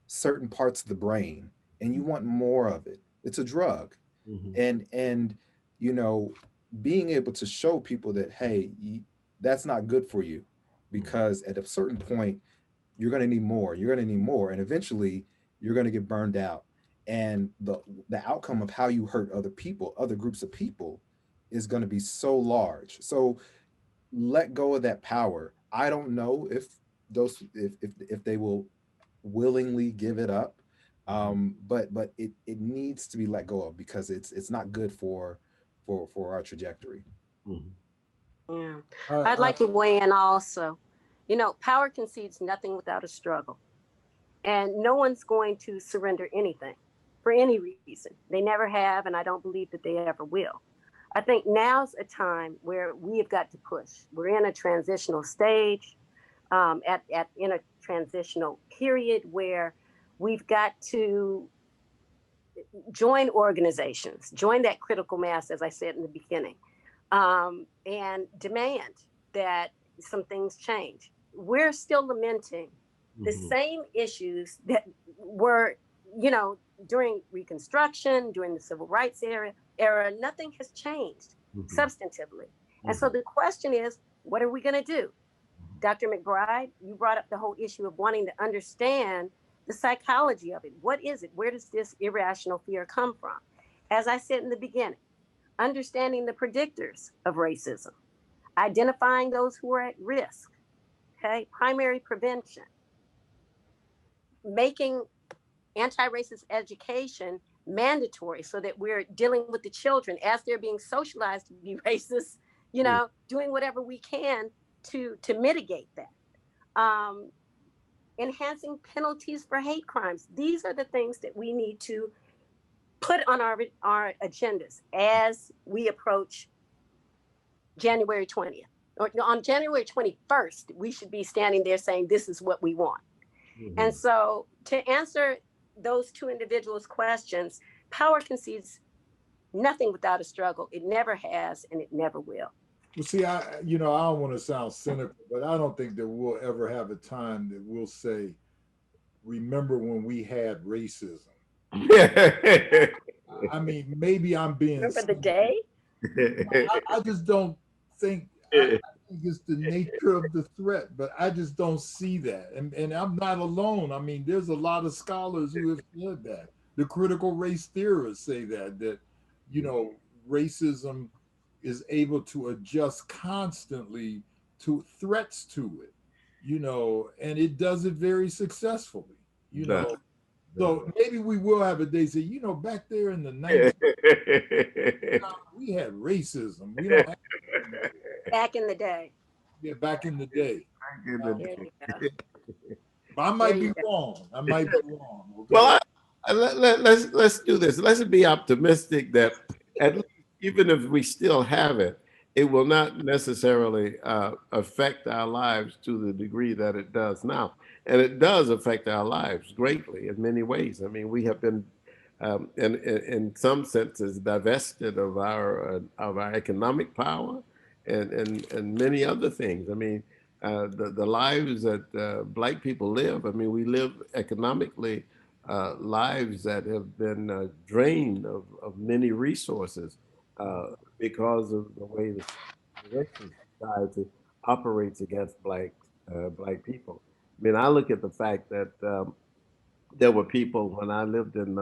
certain parts of the brain, and you want more of it. It's a drug. Mm-hmm. And being able to show people that, hey, that's not good for you, because at a certain point, you're going to need more. You're going to need more, and eventually, you're going to get burned out. And the outcome of how you hurt other people, other groups of people, is going to be so large. So let go of that power. I don't know if they will willingly give it up, but it needs to be let go of, because it's not good for our trajectory. Mm-hmm. Yeah, I'd like to weigh in also. Power concedes nothing without a struggle, and no one's going to surrender anything for any reason. They never have, and I don't believe that they ever will. I think now's a time where we have got to push. We're in a transitional stage, in a transitional period where We've got to join organizations, join that critical mass, as I said in the beginning, and demand that some things change. We're still lamenting the same issues that were, during Reconstruction, during the Civil Rights era, nothing has changed substantively. And so the question is, what are we going to do? Dr. McBride, you brought up the whole issue of wanting to understand the psychology of it. What is it? Where does this irrational fear come from? As I said in the beginning, understanding the predictors of racism, identifying those who are at risk, okay? Primary prevention, making anti-racist education mandatory so that we're dealing with the children as they're being socialized to be racist, doing whatever we can to mitigate that. Enhancing penalties for hate crimes. These are the things that we need to put on our agendas as we approach January 20th. Or on January 21st, we should be standing there saying, this is what we want. And so to answer those two individuals' questions, power concedes nothing without a struggle. It never has, and it never will. Well, see, I don't want to sound cynical, but I don't think that we'll ever have a time that we'll say, remember when we had racism. I mean, maybe I'm being remember the day. I just don't think. I think it's the nature of the threat, but I just don't see that. And I'm not alone. I mean, there's a lot of scholars who have said that. The critical race theorists say that racism is able to adjust constantly to threats to it, and it does it very successfully, So maybe we will have a day say, back there in the 90s, we had racism. We don't have back in the day. Yeah, back in the day. But I might be wrong. Okay? Well, let's do this. Let's be optimistic that at least, even if we still have it, it will not necessarily affect our lives to the degree that it does now. And it does affect our lives greatly in many ways. I mean, we have been, in some senses, divested of our economic power and many other things. I mean, the lives that Black people live. I mean, we live economically lives that have been drained of many resources because of the way the Western society operates against Black people. I mean, I look at the fact that there were people when I lived in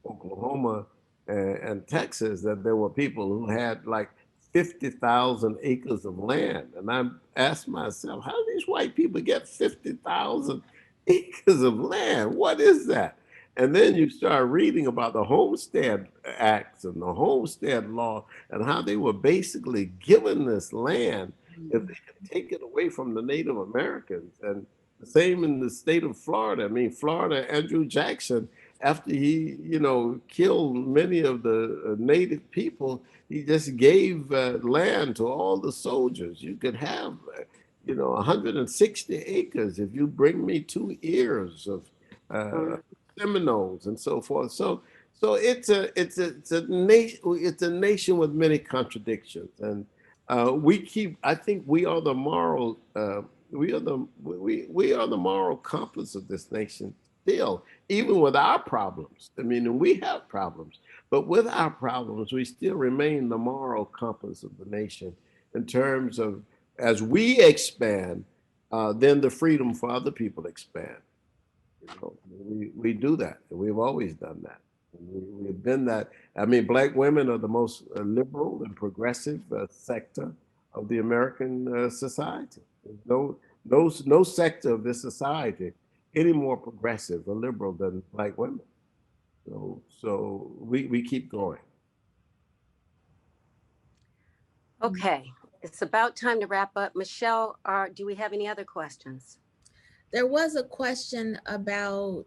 Oklahoma and Texas, that there were people who had like 50,000 acres of land. And I asked myself, how do these white people get 50,000 acres of land? What is that? And then you start reading about the Homestead Acts and the Homestead Law and how they were basically given this land if they could take it away from the Native Americans. And the same in the state of Florida. I mean, Florida, Andrew Jackson, after he, killed many of the native people, he just gave land to all the soldiers. You could have, 160 acres if you bring me 2 ears of Seminoles and so forth. So it's a nation with many contradictions, and I think we are the moral we are the moral compass of this nation still, even with our problems. I mean, and we have problems, but with our problems, we still remain the moral compass of the nation in terms of, as we expand, then the freedom for other people expand. We do that, and we've always done that. We've been that. I mean, Black women are the most liberal and progressive sector of the American society. There's no sector of this society any more progressive or liberal than Black women. So we keep going. Okay, it's about time to wrap up. Michelle, do we have any other questions? There was a question about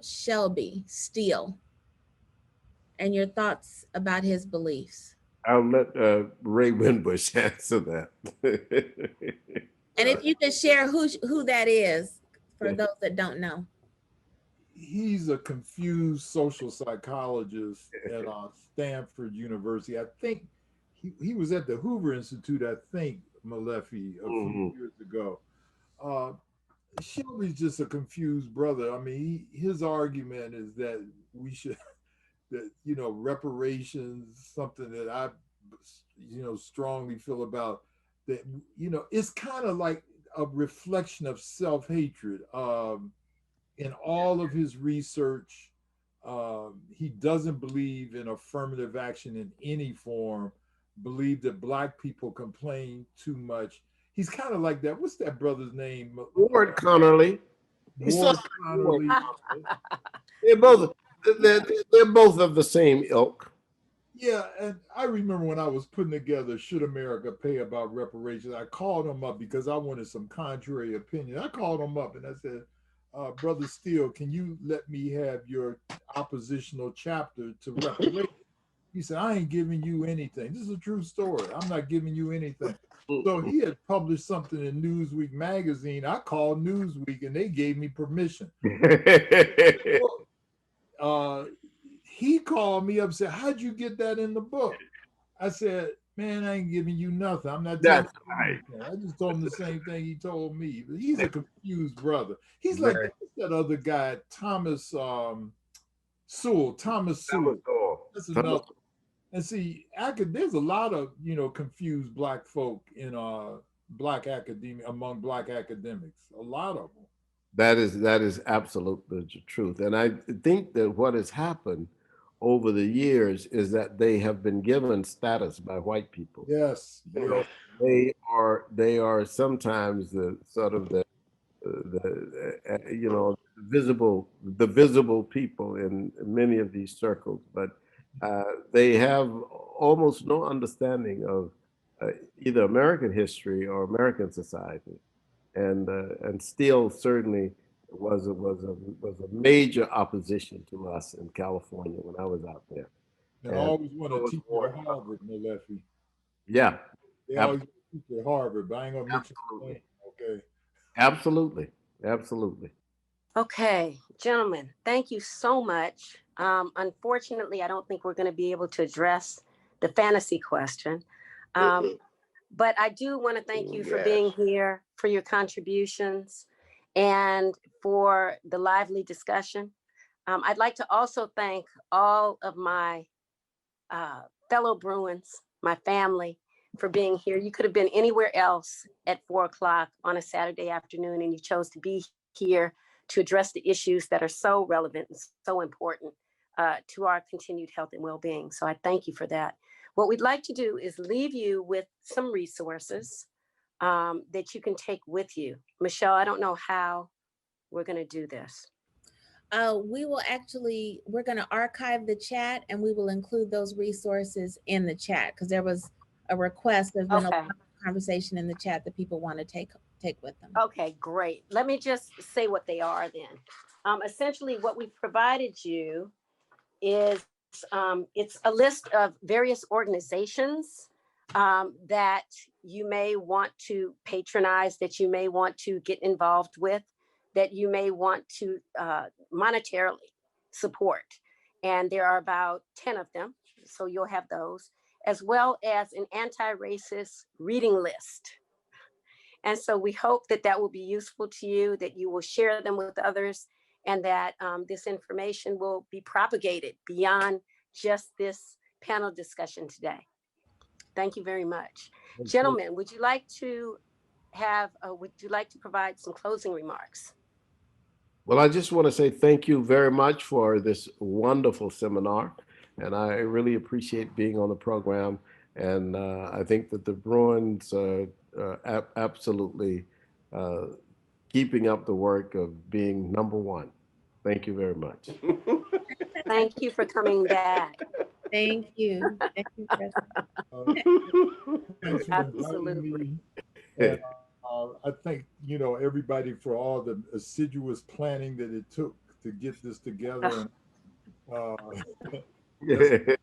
Shelby Steele and your thoughts about his beliefs. I'll let Ray Winbush answer that. And if you could share who that is for those that don't know. he's a confused social psychologist at Stanford University. I think he was at the Hoover Institute, I think, Malefi, a few years ago. Shelby's just a confused brother. I mean, his argument is that we should, that, you know, reparations, something that I, you know, strongly feel about, that, you know, it's kind of like a reflection of self-hatred. In all of his research, he doesn't believe in affirmative action in any form, believe that Black people complain too much. He's kind of like that. What's that brother's name? Ward Connerly. Ward Connerly. They're both they're both of the same ilk. Yeah, and I remember when I was putting together Should America Pay About Reparations, I called him up because I wanted some contrary opinion. I called him up and I said, Brother Steele, can you let me have your oppositional chapter to reparations? He said, I ain't giving you anything. This is a true story. I'm not giving you anything. So he had published something in Newsweek magazine. I called Newsweek and they gave me permission. He called me up and said, how'd you get that in the book? I said, man, I ain't giving you nothing. I'm not telling you anything. I just told him the same thing he told me. But he's a confused brother. He's like that other guy, Thomas Sewell. That's another. And see, there's a lot of, you know, confused Black folk in Black academia, among Black academics, a lot of them. That is absolutely the truth. And I think that what has happened over the years is that they have been given status by white people. Yes. They are sometimes the sort of the you know, the visible people in many of these circles, but they have almost no understanding of either American history or American society, and Steele certainly was a major opposition to us in California when I was out there. And I always want to teach at Harvard, Malefi. Yeah, they always teach at Harvard, but I ain't gonna mention the name. Okay. Absolutely. Okay, gentlemen, thank you so much. Unfortunately, I don't think we're going to be able to address the fantasy question. But I do want to thank you for being here, for your contributions, and for the lively discussion. I'd like to also thank all of my fellow Bruins, my family, for being here. You could have been anywhere else at 4 o'clock on a Saturday afternoon, and you chose to be here to address the issues that are so relevant and so important to our continued health and well-being. So I thank you for that. What we'd like to do is leave you with some resources that you can take with you. Michelle, I don't know how we're going to do this. We're going to archive the chat and we will include those resources in the chat because there was a request. There's been a lot of conversation in the chat that people want to take with them. Okay, great. Let me just say what they are then. Essentially, what we've provided you is it's a list of various organizations that you may want to patronize, that you may want to get involved with, that you may want to monetarily support. And there are about 10 of them, so you'll have those, as well as an anti-racist reading list. And so we hope that that will be useful to you, that you will share them with others, and that this information will be propagated beyond just this panel discussion today. Thank you very much. Gentlemen, would you like to provide some closing remarks? Well, I just want to say thank you very much for this wonderful seminar. And I really appreciate being on the program. And I think that the Bruins are absolutely keeping up the work of being #1. Thank you very much. Thank you for coming back. Thank you. Thank you, Thanks for inviting me. And, I thank, you know, everybody for all the assiduous planning that it took to get this together. And, that's a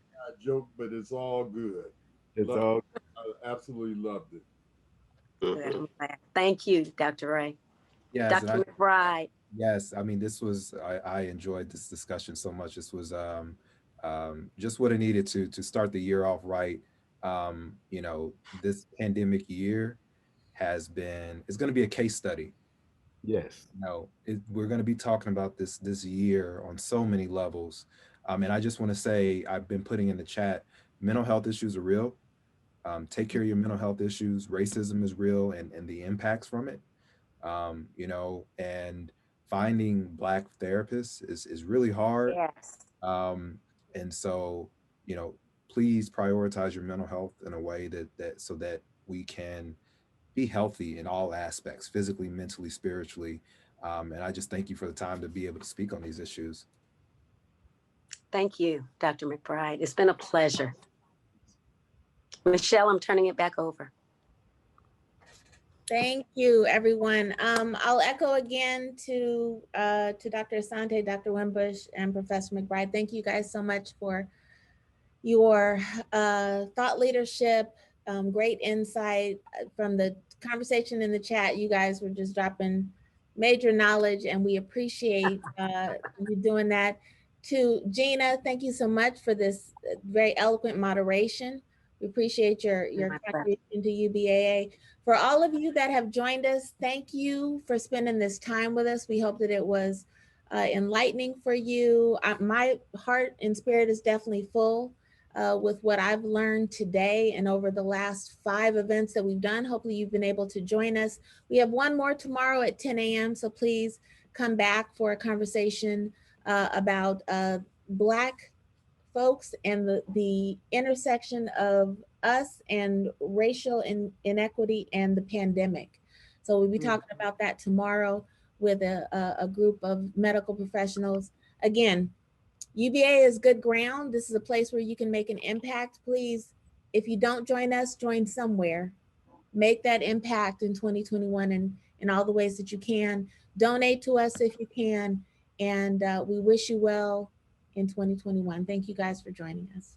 joke, but it's all good. I absolutely loved it. Thank you, Dr. Ray. Yeah, Dr. McBride. Yes, I mean, this was, I enjoyed this discussion so much. This was just what I needed to start the year off right. You know, this pandemic year it's going to be a case study. Yes. You know, we're going to be talking about this year on so many levels. And I just want to say, I've been putting in the chat, mental health issues are real. Take care of your mental health issues. Racism is real, and the impacts from it. You know, and finding Black therapists is really hard. Yes. Um, and so, you know, please prioritize your mental health in a way that so that we can be healthy in all aspects, physically, mentally, spiritually. And I just thank you for the time to be able to speak on these issues. Thank you, Dr. McBride. It's been a pleasure. Michelle, I'm turning it back over. Thank you, everyone. I'll echo again to Dr. Asante, Dr. Wimbush, and Professor McBride. Thank you guys so much for your thought leadership, great insight from the conversation in the chat. You guys were just dropping major knowledge, and we appreciate you doing that. To Gina, thank you so much for this very eloquent moderation. We appreciate your contribution to UBAA. For all of you that have joined us, thank you for spending this time with us. We hope that it was enlightening for you. My heart and spirit is definitely full with what I've learned today and over the last 5 events that we've done. Hopefully you've been able to join us. We have one more tomorrow at 10 a.m. So please come back for a conversation about Black folks and the intersection of us and racial inequity and the pandemic. So we'll be talking about that tomorrow with a group of medical professionals. Again, UBA is good ground. This is a place where you can make an impact. Please, if you don't join us, join somewhere. Make that impact in 2021 in all the ways that you can. Donate to us if you can. And we wish you well in 2021. Thank you guys for joining us.